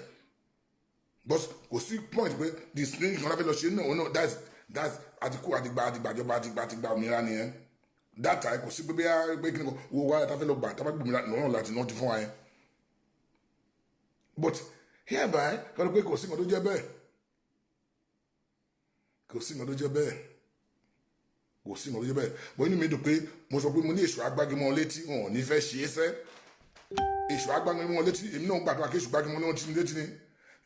Speaker 1: but kò sí point pé the spring kan láfẹ́ lọ ṣe náà no that's àtikú àtìgbàjọba àtìgbà òmìnira nìyẹn that time kò sí pé kí ni kò wo wáyà tá fẹ́ lọ gbà tá bá gbòmìnira náà láti náà ti fún wa yẹn but hereby kọ́ pé kò sí nǹkan tó jẹ́ bẹ́ẹ̀ kò sí nǹkan tó jẹ́ bẹ́ẹ̀ kò sí nǹkan tó jẹ́ bẹ́ẹ̀ mo inú mi dùn pé mo sọ pé mo ní èṣù agbágimọ́ létí wọn ò ní fẹ́ ṣe é sẹ́ èṣù agbágimọ́ létí èmi náà gbàdúrà kí èṣù agbágimọ́ létí ni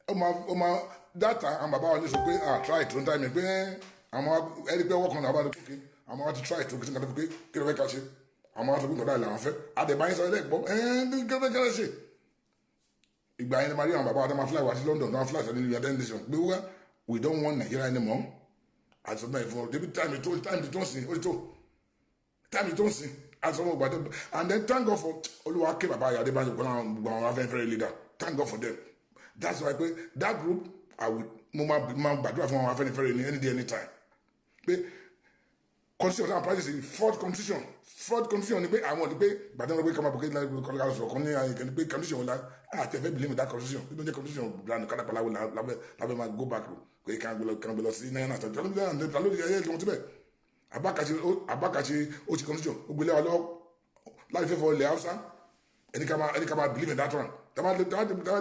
Speaker 1: ọmọ data àwọn bàbá wa ní sọ pé try tó ń tà mí pé àwọn ẹni pé ọwọ́ kan náà bá dé kókè àwọn wa ti try tó kí n pé kí ló fẹ́ ká ṣe àwọn wa sọ pé nǹkan báyìí làwọn fẹ́ àdèbáyé sọ ẹlẹ́gbọ́n kí ló fẹ́ ká ṣe ìgbà yẹn ni maria àwọn bàbá wa tó máa fly wá sí London tó máa fly sí United Nations pé wá we don't want Nigeria anymore àti ọmọ ìfún débi time tó ń sìn ó ti tó time tó ń sìn àti ọmọ ìgbà tó and then thank God for olúwa ké bàbá ayé adébáyé gbọ́n àwọn afẹ́fẹ́ leader thank God for them that's why pé that group mo máa gbàdúrà fún àwọn afẹ́fẹ́ ní any day anytime pé constitution náà practice the fourth constitution ni pé àwọn ni pé gbàdúrà pé kọ́má bókè kọ́lá sọ̀rọ̀ kan ní àyíká ni pé constitution wọn la àtẹ̀fẹ́ believe in that constitution bí wọ́n jẹ́ constitution brand kálápàlà wo lábẹ́ máa go back pé kàn gbé lọ sí náírà àtàjọ́ lórí ẹ̀yẹ́ ìjọba síbẹ̀ abákàṣe ó ti constitution ó gbélé wa lọ́wọ́ láti fẹ́ fọ ilẹ̀ Hausa ẹni ká máa believe in that one tàbá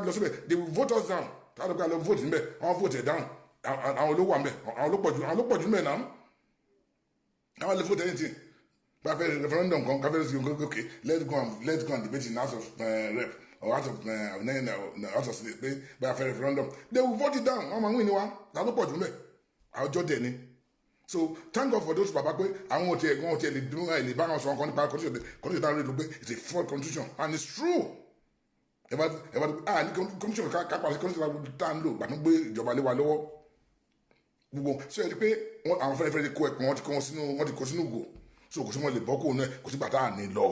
Speaker 1: lọ síbẹ̀ they will vote us down tàbá lọ pé àlọ́ vote níbẹ̀ àwọn vote ẹ̀ down àwọn olówó wà níbẹ̀ àwọn ló pọ̀jù níbẹ̀ náà àwọn lè vote anything gba fẹ́ referendum kan ká fẹ́ sí okay let's go and debate in House of Rep or House of State pé gba fẹ́ referendum they will vote it down wọ́n máa ń win ni wa ta ló pọ̀jù níbẹ̀ àwùjọ dẹ̀ ni so thank God for those baba pé àwọn ò tiẹ̀ lè dúró ẹ̀ lè bá wọn sọ ọkàn nípa constitution tá a rí lò pé it's a fraud constitution and it's true ẹ bá ní constitution kápá sí constitution tá a ń lò gbàtún gbé ìjọba lé wa lọ́wọ́ gbogbo so ẹ rí pé àwọn fẹ́rẹ́fẹ́rẹ́ kó ẹ̀pọ̀ wọn ti kó sínú gò so kò sí wọn lè bọ́ kó náà kò sí gbàtà àní lọ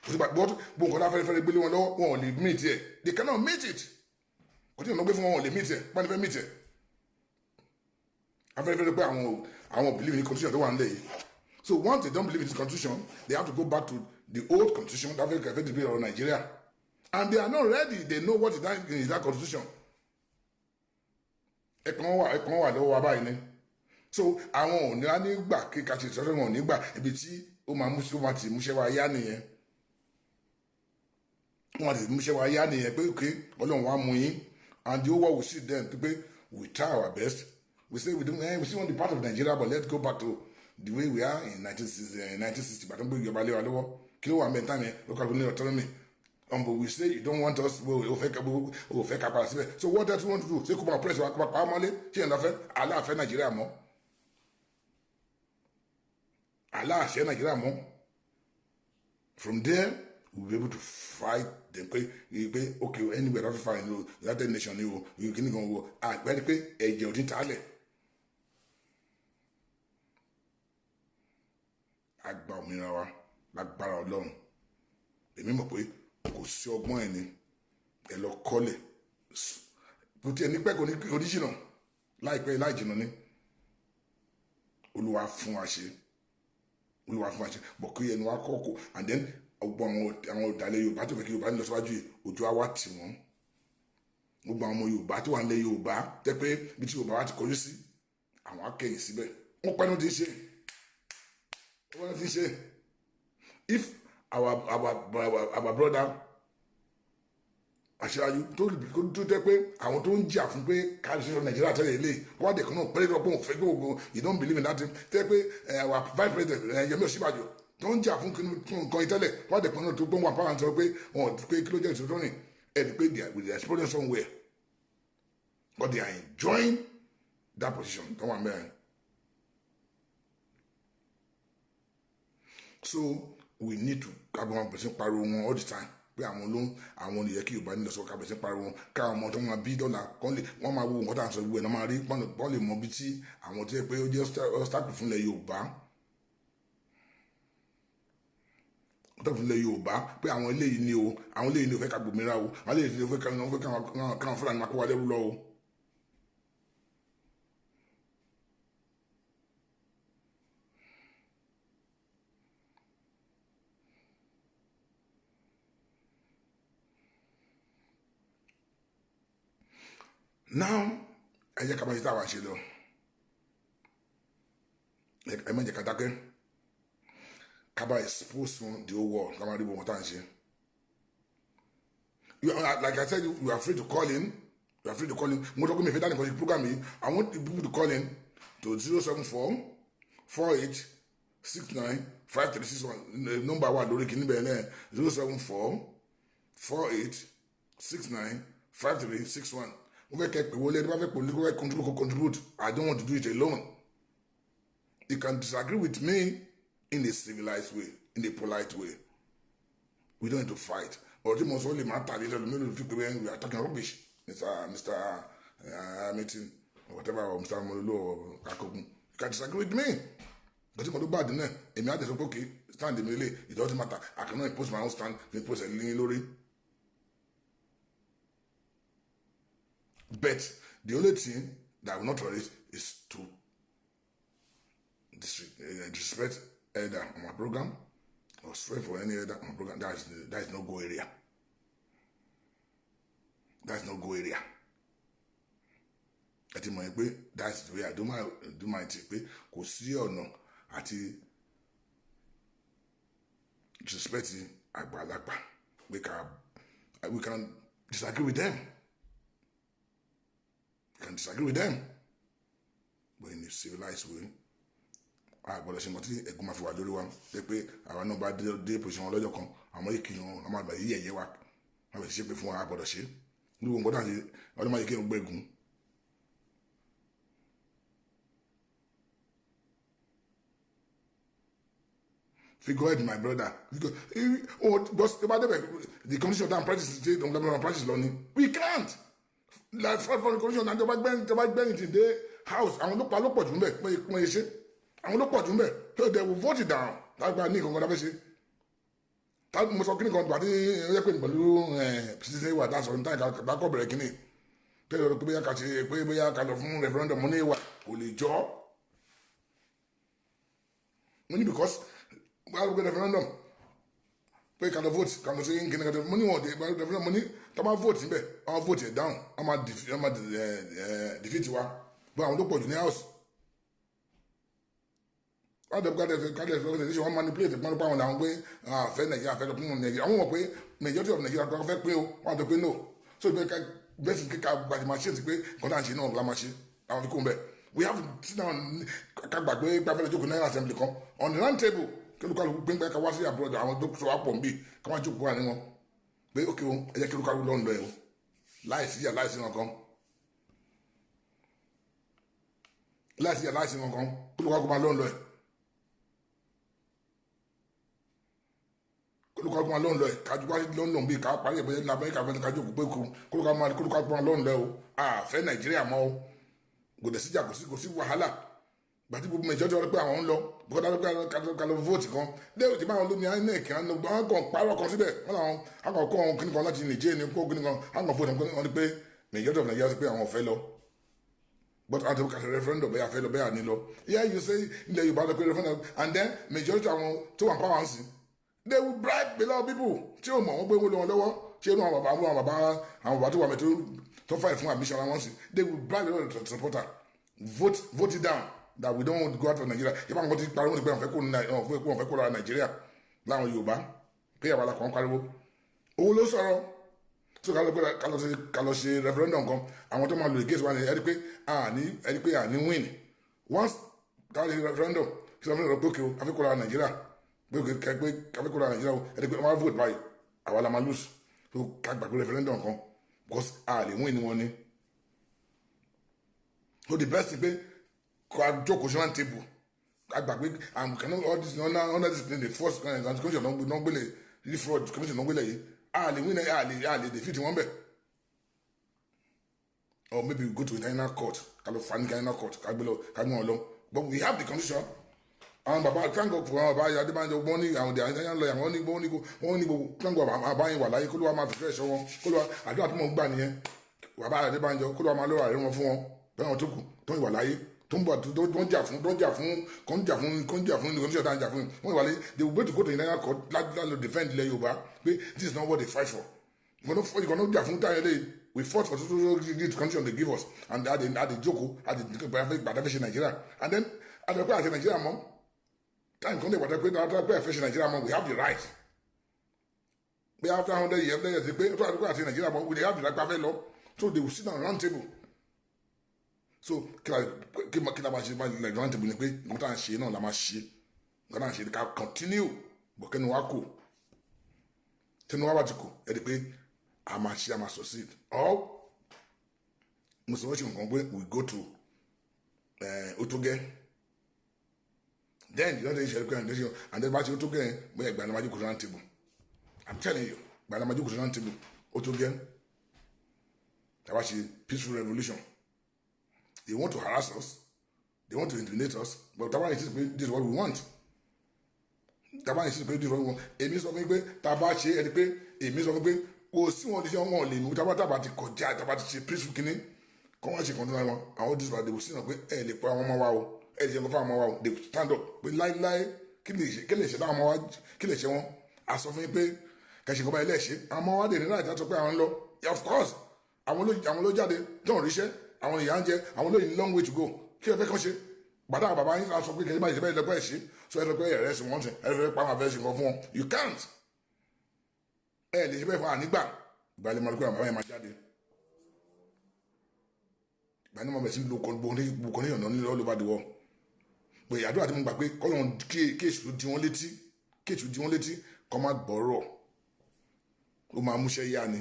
Speaker 1: kò sí gbàtà bó nǹkan fẹ́rẹ́fẹ́rẹ́ gbélé wọn lọ́wọ́ wọn ò lè meet ẹ̀ they cannot meet it kò tí ì lọ gbé fún wọn ò lè meet ẹ̀ bá ní fẹ́ meet ẹ̀ afẹ́fẹ́rẹ́ pé àwọn believe in the constitution tó wà nílẹ̀ yìí so once they don't believe in this constitution they have to go back to the old constitution that very careful debate on Nigeria and they are not ready they know what is that constitution ẹ̀kan wà lọ́wọ́ wa báyìí ni so àwọn ò ní á ní gbà kíkà ṣe ìtọ́jú wọn ò ní gbà ibi tí ó máa ti múṣẹ́ wa yá nìyẹn wọ́n ti múṣẹ́ wa yá nìyẹn pé okay Ọlọ́run wa mú yín and the whole world will see them pé we try our best we say we still want the part of Nigeria but let's go back to the way we are in 1960 but don't bring your value lọ́wọ́ kí ló wà mẹ́ tán yẹn local government autonomy but we say you don't want us o fẹ́ ká padà síbẹ̀ so what else you want to do ṣé kó máa press wa kó máa pa á mọ́lé ṣé yẹn lọ fẹ́ aláàfẹ́ Nàìjíríà mọ́ aláàṣẹ Nàìjíríà mọ́ from there we will be able to fight them pé okay anywhere láti fa ìlú United Nations ni o kí ni gan wo àgbẹ̀ ni pé ẹ̀jẹ̀ ò ti ta á lẹ̀ àgbà òmìnira wa lágbára Ọlọ́run èmi mọ̀ pé kò sí ọgbọ́n ẹ̀ ni ẹ lọ kọ́lẹ̀ kò tiẹ̀ ní pẹ́ kò ní oníṣìnà láìpẹ́ láì jìnnà ni Olúwa fún wa ṣe bọ̀ kí ẹnu wa kọ́kọ́ and then gbogbo àwọn ọ̀dàlẹ̀ Yorùbá tó fẹ́ kí Yorùbá ní lọ síwájú yìí ojú àwa tì wọ́n gbogbo àwọn ọmọ Yorùbá tó wà ń lẹ Yorùbá tẹ́ pé bí tí Yorùbá wa ti kọjú sí àwọn akẹ́yìn síbẹ̀ wọ́n pẹ́ ní ti ṣe if our brother Aṣíwájú tó tẹ́ pé àwọn tó ń jà fún pé káàdì Nàìjíríà tẹ́lẹ̀ ilé wọ́n á dẹ̀ kan náà pẹ́lẹ́ lọ́pọ̀ òun fẹ́ gbogbo you don't believe in that thing tẹ́ pé our vice president Yẹmí Ọ̀ṣínbàjò tó ń jà fún nǹkan ìtẹ́lẹ̀ wọ́n á dẹ̀ kan náà tó gbọ́n wà pàrọ̀ sọ pé wọ́n pé kí ló jẹ́ ìṣòro rìn ẹni pé they are exploring somewhere but they are enjoying that position tó wà mẹ́rin So we need to kábọ̀ wọn bẹ̀rẹ̀ sí pariwo wọn all the time pé àwọn olùyẹ kí Yorùbá nílò sọ kábẹ̀ sí pariwo wọn káwọn ọmọ tó máa bí dọ́là wọ́n máa wo nǹkan tá à ń sọ gbogbo ẹ̀ náà máa rí wọ́n lè mọ bí tí àwọn tó yẹ pé ó jẹ́ obstacle fúnlẹ̀ Yorùbá pé àwọn eléyìí ni o àwọn eléyìí ni ò fẹ́ ká gbòmìnira o àwọn eléyìí ni ò fẹ́ káwọn Fúlàní máa kó wa lẹ́rú lọ o. Now ẹ jẹ́ ká máa ṣe táwa ṣe lọ ẹ má jẹ́ ká dákẹ́ ká bá expose wọn the whole world ká máa rí wọn tá à ń ṣe. Like I said, you are free to call in. You are free to call in. Mo tọ́ pé mi fẹ́ dání kan ṣe program yìí. I want people to call in to 074-4869-5361. Number wa lórí kìíní bẹ̀rẹ̀ náà 074-4869-5361. Mo fẹ́ kẹ́ pé wọlé ẹni bá fẹ́ pòlí kó fẹ́ contribute. I don't want to do it alone. You can disagree with me in a civilized way, in a polite way. We don't need to fight. Or the most only matter is that we are talking rubbish, Mr. Meeting, or whatever, or Mr. Molo, or Kakogun. You can disagree with me. But if I do bad, then if I say, okay, stand in the middle, it doesn't matter. I cannot impose my own stand, impose a little lorry. But the only thing that I will not tolerate is to disrespect either on my program or swear for any other on my program. That is no go area. That's no go area. That's the way I do my thing. Kò sí ọ̀nà àti disrespect àgbàlagbà. We can disagree with them. We can disagree with them. But in a civilized way, àgbọ̀dọ̀ ṣe nǹkan tí ẹ̀gún máa fi wà lórí wa pé àwa náà bá dé position wọn lọ́jọ́ kan àwọn èkì wọn ọmọ àgbà yìí ẹ̀yẹ wa wọn bẹ̀ ṣe pé fún wa àgbọ̀dọ̀ ṣe ní gbogbo nǹkan náà ṣe ọdún máa yẹ kí n gbẹ́gun. Figure out my brother because the commission of that practice state of practice learning we can't like for the commission and the back bend in the house àwọn ló pa ló pọ̀ jù ń bẹ̀ pé ṣe àwọn ló pọ̀ jù ń bẹ̀ so they will vote it down lágbára ní ìkọ̀ǹkan láfẹ́ ṣe táwọn mo sọ kí nìkan pàdé ẹ̀yẹ́ pé pẹ̀lú ṣíṣe wà dáṣọ ní táyà kákọ̀ bẹ̀rẹ̀ kínní tẹ́lẹ̀ ọ̀rọ̀ pé bóyá ká lọ fún referendum mo ní ìwà kò lè jọ́ mo ní because wọ́n á gbé referendum pé ká lọ vote ká lọ sí kíni ká lọ mo ní wọ́n referendum mo ní tá bá vote níbẹ̀ wọ́n vote it down wọ́n máa defeat wa bọ́ àwọn tó pọ̀ jù ní house wọ́n manipulate pọ́n pa àwọn làwọn pé àfẹ́ nàìjíríà fẹ́ lọ fún nàìjíríà àwọn mọ̀ pé majority of nàìjíríà tó fẹ́ pé o wọ́n á tó pé no so bẹ́ẹ̀ sì kíkà gbàdì machine ti pé nǹkan náà ṣe náà la máa ṣe àwọn fi kún bẹ́ẹ̀ we have to sit down ká gbàgbé gbàgbé jókòó náírà assembly kan on the round table kí ló kálukú pé ká wá sí àbúrò àwọn tó sọ wá pọ̀ nbí ká wá jókòó wà ní wọn pé ókè o ẹ jẹ́ kí ló kálukú lọ́nà lọ ẹ̀ o láìsí yà láìsí wọn kan láìsí yà láìsí wọn kan kí ló kálukú máa lọ́nà lọ ẹ̀. kólúkọ́ máa lọ́nà lọ ẹ̀ kájú wá lọ́nà bíi ká parí ẹ̀ bẹ́ẹ̀ ní Amẹ́ríkà fẹ́ẹ́ kájú òkú pé kólúkọ́ máa lọ́nà lọ o àfẹ́ Nàìjíríà mọ́ o gòdè síjà kò sí wàhálà gbàtí gbogbo mẹjọ tó rẹ pé àwọn ń lọ bọ́kọ́tà ló pé kálọ̀ vote kan léwu tí báwọn lómi INEC àwọn kan pààrọ̀ kan síbẹ̀ wọ́n làwọn akọ̀kọ́ ohun kíní kan láti Nìjẹ́ ní kó kíní kan àwọn vote wọn ni pé mẹjọ tó Nàìjíríà sí pé àwọn fẹ́ lọ but àti kàtà referendum bẹ́ẹ̀ àfẹ́ lọ bẹ́ẹ̀ àní lọ yeah you say ilẹ̀ Yorùbá lọ pé referendum and then majority àwọn tó wà power sí they will bribe a lot of people tí o mọ̀ wọ́n gbé wọn lọ́wọ́ tí inú àwọn bàbá tó wà mẹ́tò tó fà fún admission àwọn sí they will bribe a lot of supporter vote it down that we don't want to go out of Nigeria if àwọn ti pariwo ti pé wọ́n fẹ́ kó lọ Nigeria láwọn Yorùbá pé àwọn alákọ̀ọ́ pariwo owó ló sọ̀rọ̀ tó ká lọ ṣe referendum kan àwọn tó máa lo ìgéṣ wa ni ẹni pé àní win once ká lè referendum kí ló ń lọ pé òkè afẹ́kọ̀ọ́ lọ Nigeria pé afẹ́kọ̀ọ́ lọ Nigeria ẹni pé wọ́n á vote báyìí àwa la máa lose tó ká gbàgbé referendum kan because a lè win wọn ni so the best thing pé kó a jókòó sí one table àgbàgbé àmùkànnà all this under this the first commission náà gbélé the fraud commission náà gbélé yìí a lè win a lè defeat wọn bẹ̀. Or maybe we go to international court international court ká gbé wọn lọ but we have the constitution. Àwọn bàbá kango fún àwọn bàbá Adébánjọ wọ́n ní àwọn international lawyer wọ́n ní gbogbo kango àbáyé wà láyé kó ló wà máa fìfẹ́ ẹ̀ṣọ́ wọn kó ló wà àdúrà tó mọ̀ ń gbà nìyẹn bàbá Adébánjọ kó ló wà máa lọ́wọ́ àrẹ wọn fún wọn bẹ́ẹ̀ wọn tó kù tó ìwà láyé tó ń jà fún negotiation tá ń jà fún wọn ìwà láyé they will to go to international court láti defend ilẹ̀ Yorùbá pé this is not what they fight for. Ìkànnì jà fún táyà lẹ́yìn we fought for social condition they give us and at the joko at the gbàdáfẹ́ṣe Nàìjíríà and then àdàpẹ́ àti Nàìjíríà mọ́ time kan lè gbàdáfẹ́ àfẹ́ṣe Nàìjíríà mọ́ we have the right pé after 100 years pé àdàpẹ́ àti Nàìjíríà mọ́ we have the right pàfẹ́ lọ so they will sit down round table so kí la máa ṣe like round table ni pé nǹkan tá à ń ṣe náà la máa ṣe nǹkan tá à ń ṣe ká continue bọ̀ kẹ́ni wá kò tẹnu wá bá ti kò ẹ̀ di pé a máa ṣe a máa succeed or musulman nǹkan pé we go to Otoge then you don't take share presentation and then bá ṣe Otoge yẹn bóyá ìgbà ní wájú kò round table I'm telling you ìgbà ní wájú kò round table Otoge tàbá ṣe peaceful revolution they want to harass us they want to intimidate us but tàbá yìí sí pé this is what we want tàbá yìí sí pé this is what we want èmi sọ fún mi pé tàbá ṣe ẹni pé èmi sọ fún mi pé kò sí wọn ṣe wọn lè mú tábàtàbà ti kọjá tábà ti ṣe peaceful kínní kọ́ wọ́n ṣe kọ́ńtínú wọn àwọn dis ìdìbò sí náà pé ẹ lè pa àwọn ọmọ wa o ẹ lè ṣe nǹkan fún àwọn ọmọ wa o they stand up pé láíláí kí lè ṣe táwọn ọmọ wa kí lè ṣe wọn a sọ fún yín pé kẹsì nǹkan báyìí lè ṣe àwọn ọmọ wa dè ní láì sọ pé àwọn ń lọ of course àwọn ló jáde tó ń ríṣẹ́ àwọn ìyá ń jẹ àwọn ló ní long way to go kí ẹ fẹ́ kàn ṣe gbàdá bàbá yín sọ pé kẹsì báyìí ṣe bẹ́ẹ̀ lẹ́gbẹ́ ṣe so ẹ lọ pé ẹ̀rẹ́ sí wọn ṣe ẹ fẹ́ pa àwọn afẹ́ ṣe nǹkan fún wọn you can't ẹ lè ṣe bẹ́ẹ̀ fún ànígbà ìgbàlẹ̀ mọ̀lẹ́kọ́ àwọn bàbá yẹn máa jáde ìgbà ní mo bẹ̀rẹ̀ sí lo kọ́ni ọ̀nà ní all over the world pé àdúrà tí mo gbà pé kọ́lọ́n kéèṣù di wọ́n létí kọ́ máa gbọ́rọ̀ ó máa múṣẹ́ yá ni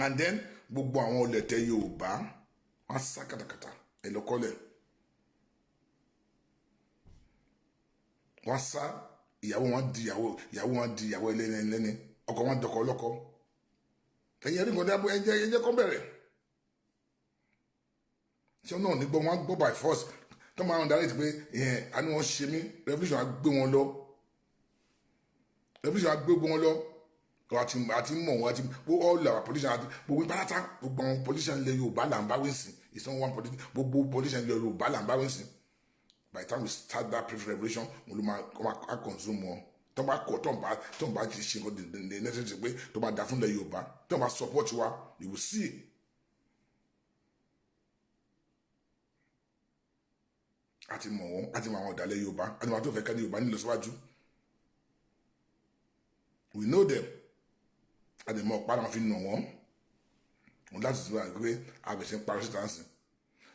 Speaker 1: and then gbogbo àwọn ọlẹ̀tẹ̀ Yorùbá wọ́n sá kàtàkàtà ẹ̀ lọ́kọ́lẹ̀ wọ́n sá ìyàwó wọn di ìyàwó ẹlẹ́ni ọkọ wọn dọkọ ọlọ́kọ ẹ̀yin ẹ̀rí nǹkan dábò ẹ̀jẹ̀ kọ́ bẹ̀rẹ̀ ṣé náà nígbà wọn gbọ́ by force tó máa ń darí ti pé àní wọn ṣe mí revolution á gbé wọn lọ àti mọ̀ wọn àti all our politicians àti gbogbo ìpàdátà gbogbo àwọn politicians ilẹ̀ Yorùbá là ń bá wíńsì ìsanwó one politician gbogbo politicians ilẹ̀ Yorùbá là ń bá wíńsì by the time we start that peaceful revolution wọn ló máa consume wọn tó bá kọ tó ń bá ti ṣe nǹkan the necessary pé tó bá da fún ilẹ̀ Yorùbá tó bá support wa you will see àti mọ̀ wọ́n àti mọ̀ àwọn ọ̀dàlẹ̀ Yorùbá àti mọ̀ àwọn tó fẹ́ kẹ́ni Yorùbá nílò síwájú we know them àti mọ̀ ọ̀pá náà fi nà wọ́n wọn láti sọ àgbẹ̀ àbẹ̀sẹ̀ parasitansi.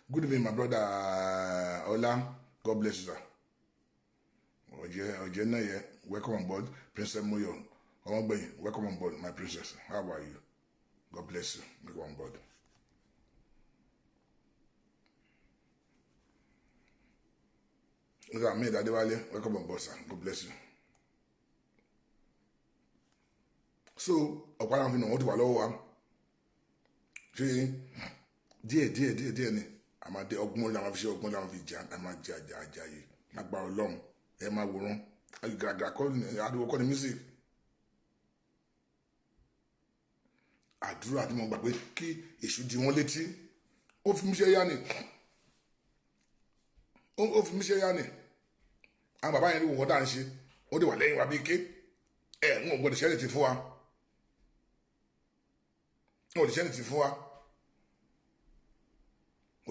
Speaker 1: Good evening my brother Ola, God bless you sir. Ojeneye, welcome on board. Princess Moyo, welcome on board, my princess. How are you? God bless you. Welcome on board. Ahmed Adewale, welcome on board, sir. God bless you. So, ọ̀pá náà fi nà wọ́n ti wà lọ́wọ́ wa. Ṣé díẹ̀ ni àmàdé ọgbọ́n làwọn fi ṣe ọgbọ́n làwọn fi jà àmà jà yìí lágbára Ọlọ́run ẹ máa wòran àgbàgbà àdúgbò kọ́ ni music àdúrà tí mo gbà pé kí èṣù di wọ́n létí ó fi mí ṣe yá ni àwọn bàbá yẹn ní wọ́n dá ń ṣe wọ́n dé wà lẹ́yìn wa bí ké ń wọ́n gbọ́dọ̀ ṣẹ́ni ti fún wa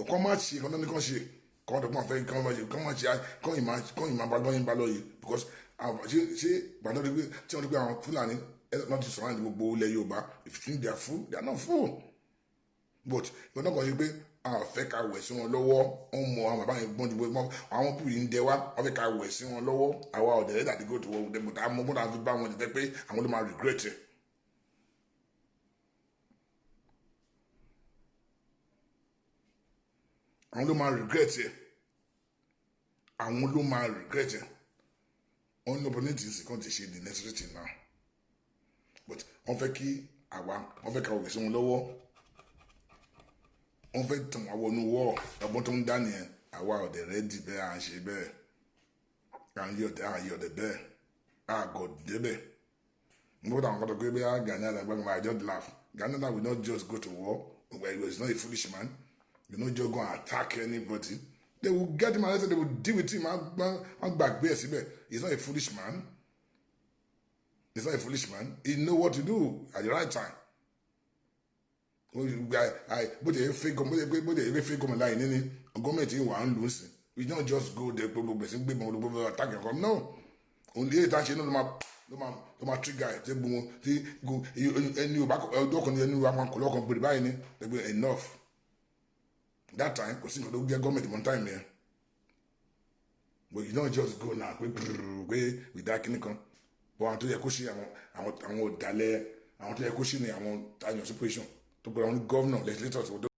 Speaker 1: kọ́ máa ṣe kọ́ ní kọ́ ṣe kọ́ tó pọ̀ fẹ́ kọ́ máa ṣe kọ́ ìmọ̀ bá lọ́yìn bá lọ́yìn because ṣé gbàdọ́ rí pé tí wọ́n rí pé àwọn Fúlàní náà ti sọ̀rọ̀ ní gbogbo ilẹ̀ Yorùbá if you think they are full they are not full but ìwọ náà kàn ṣe pé àwọn fẹ́ ká wẹ̀ sí wọn lọ́wọ́ wọ́n mọ àwọn bàbá yẹn gbọ́n ju gbogbo àwọn púpù yìí ń dẹ wá wọ́n fẹ́ ká wẹ̀ sí wọn lọ́wọ́ àwa ọ̀dẹ̀ ẹ̀dá àdìgò tó wọ́n dẹ̀ àmọ́ bọ́dà fi bá wọn jẹ́ pé àwọn ló máa regret it. àwọn ló máa regret it àwọn ló máa regret ẹ̀. Wọ́n ní opportunity sì kàn ti ṣe the necessary thing now, but wọ́n fẹ́ kí wọ́n fẹ́ ká òkè sí wọn lọ́wọ́, wọ́n fẹ́ tàn wá wọnú wọ́ ọgbọ́n tó ń dá nìyẹn. Àwa ọ̀dẹ̀ rẹ́dì bẹ́ẹ̀, à ń ṣe bẹ́ẹ̀, à ń yọ̀dẹ̀ bẹ́ẹ̀, àgọ̀ débẹ̀. Nígbà táwọn kan tó pé bẹ́ẹ̀ Gani Adams, I just laugh. Gani Adams will not just go to war. He was not a foolish man. You not just go and attack anybody. They will get him arrested. They will deal with him. He's not a foolish man. He's not a foolish man. He know what to do at the right time. But they fake government line any government in one lose. We don't just go there attack him. No. Only attention no ma trigger it. Enough. That time, because you don't get government one time here. But you don't just go now, with that clinic. But I want to hear I want to hear I want to situation to put on governor, legislators.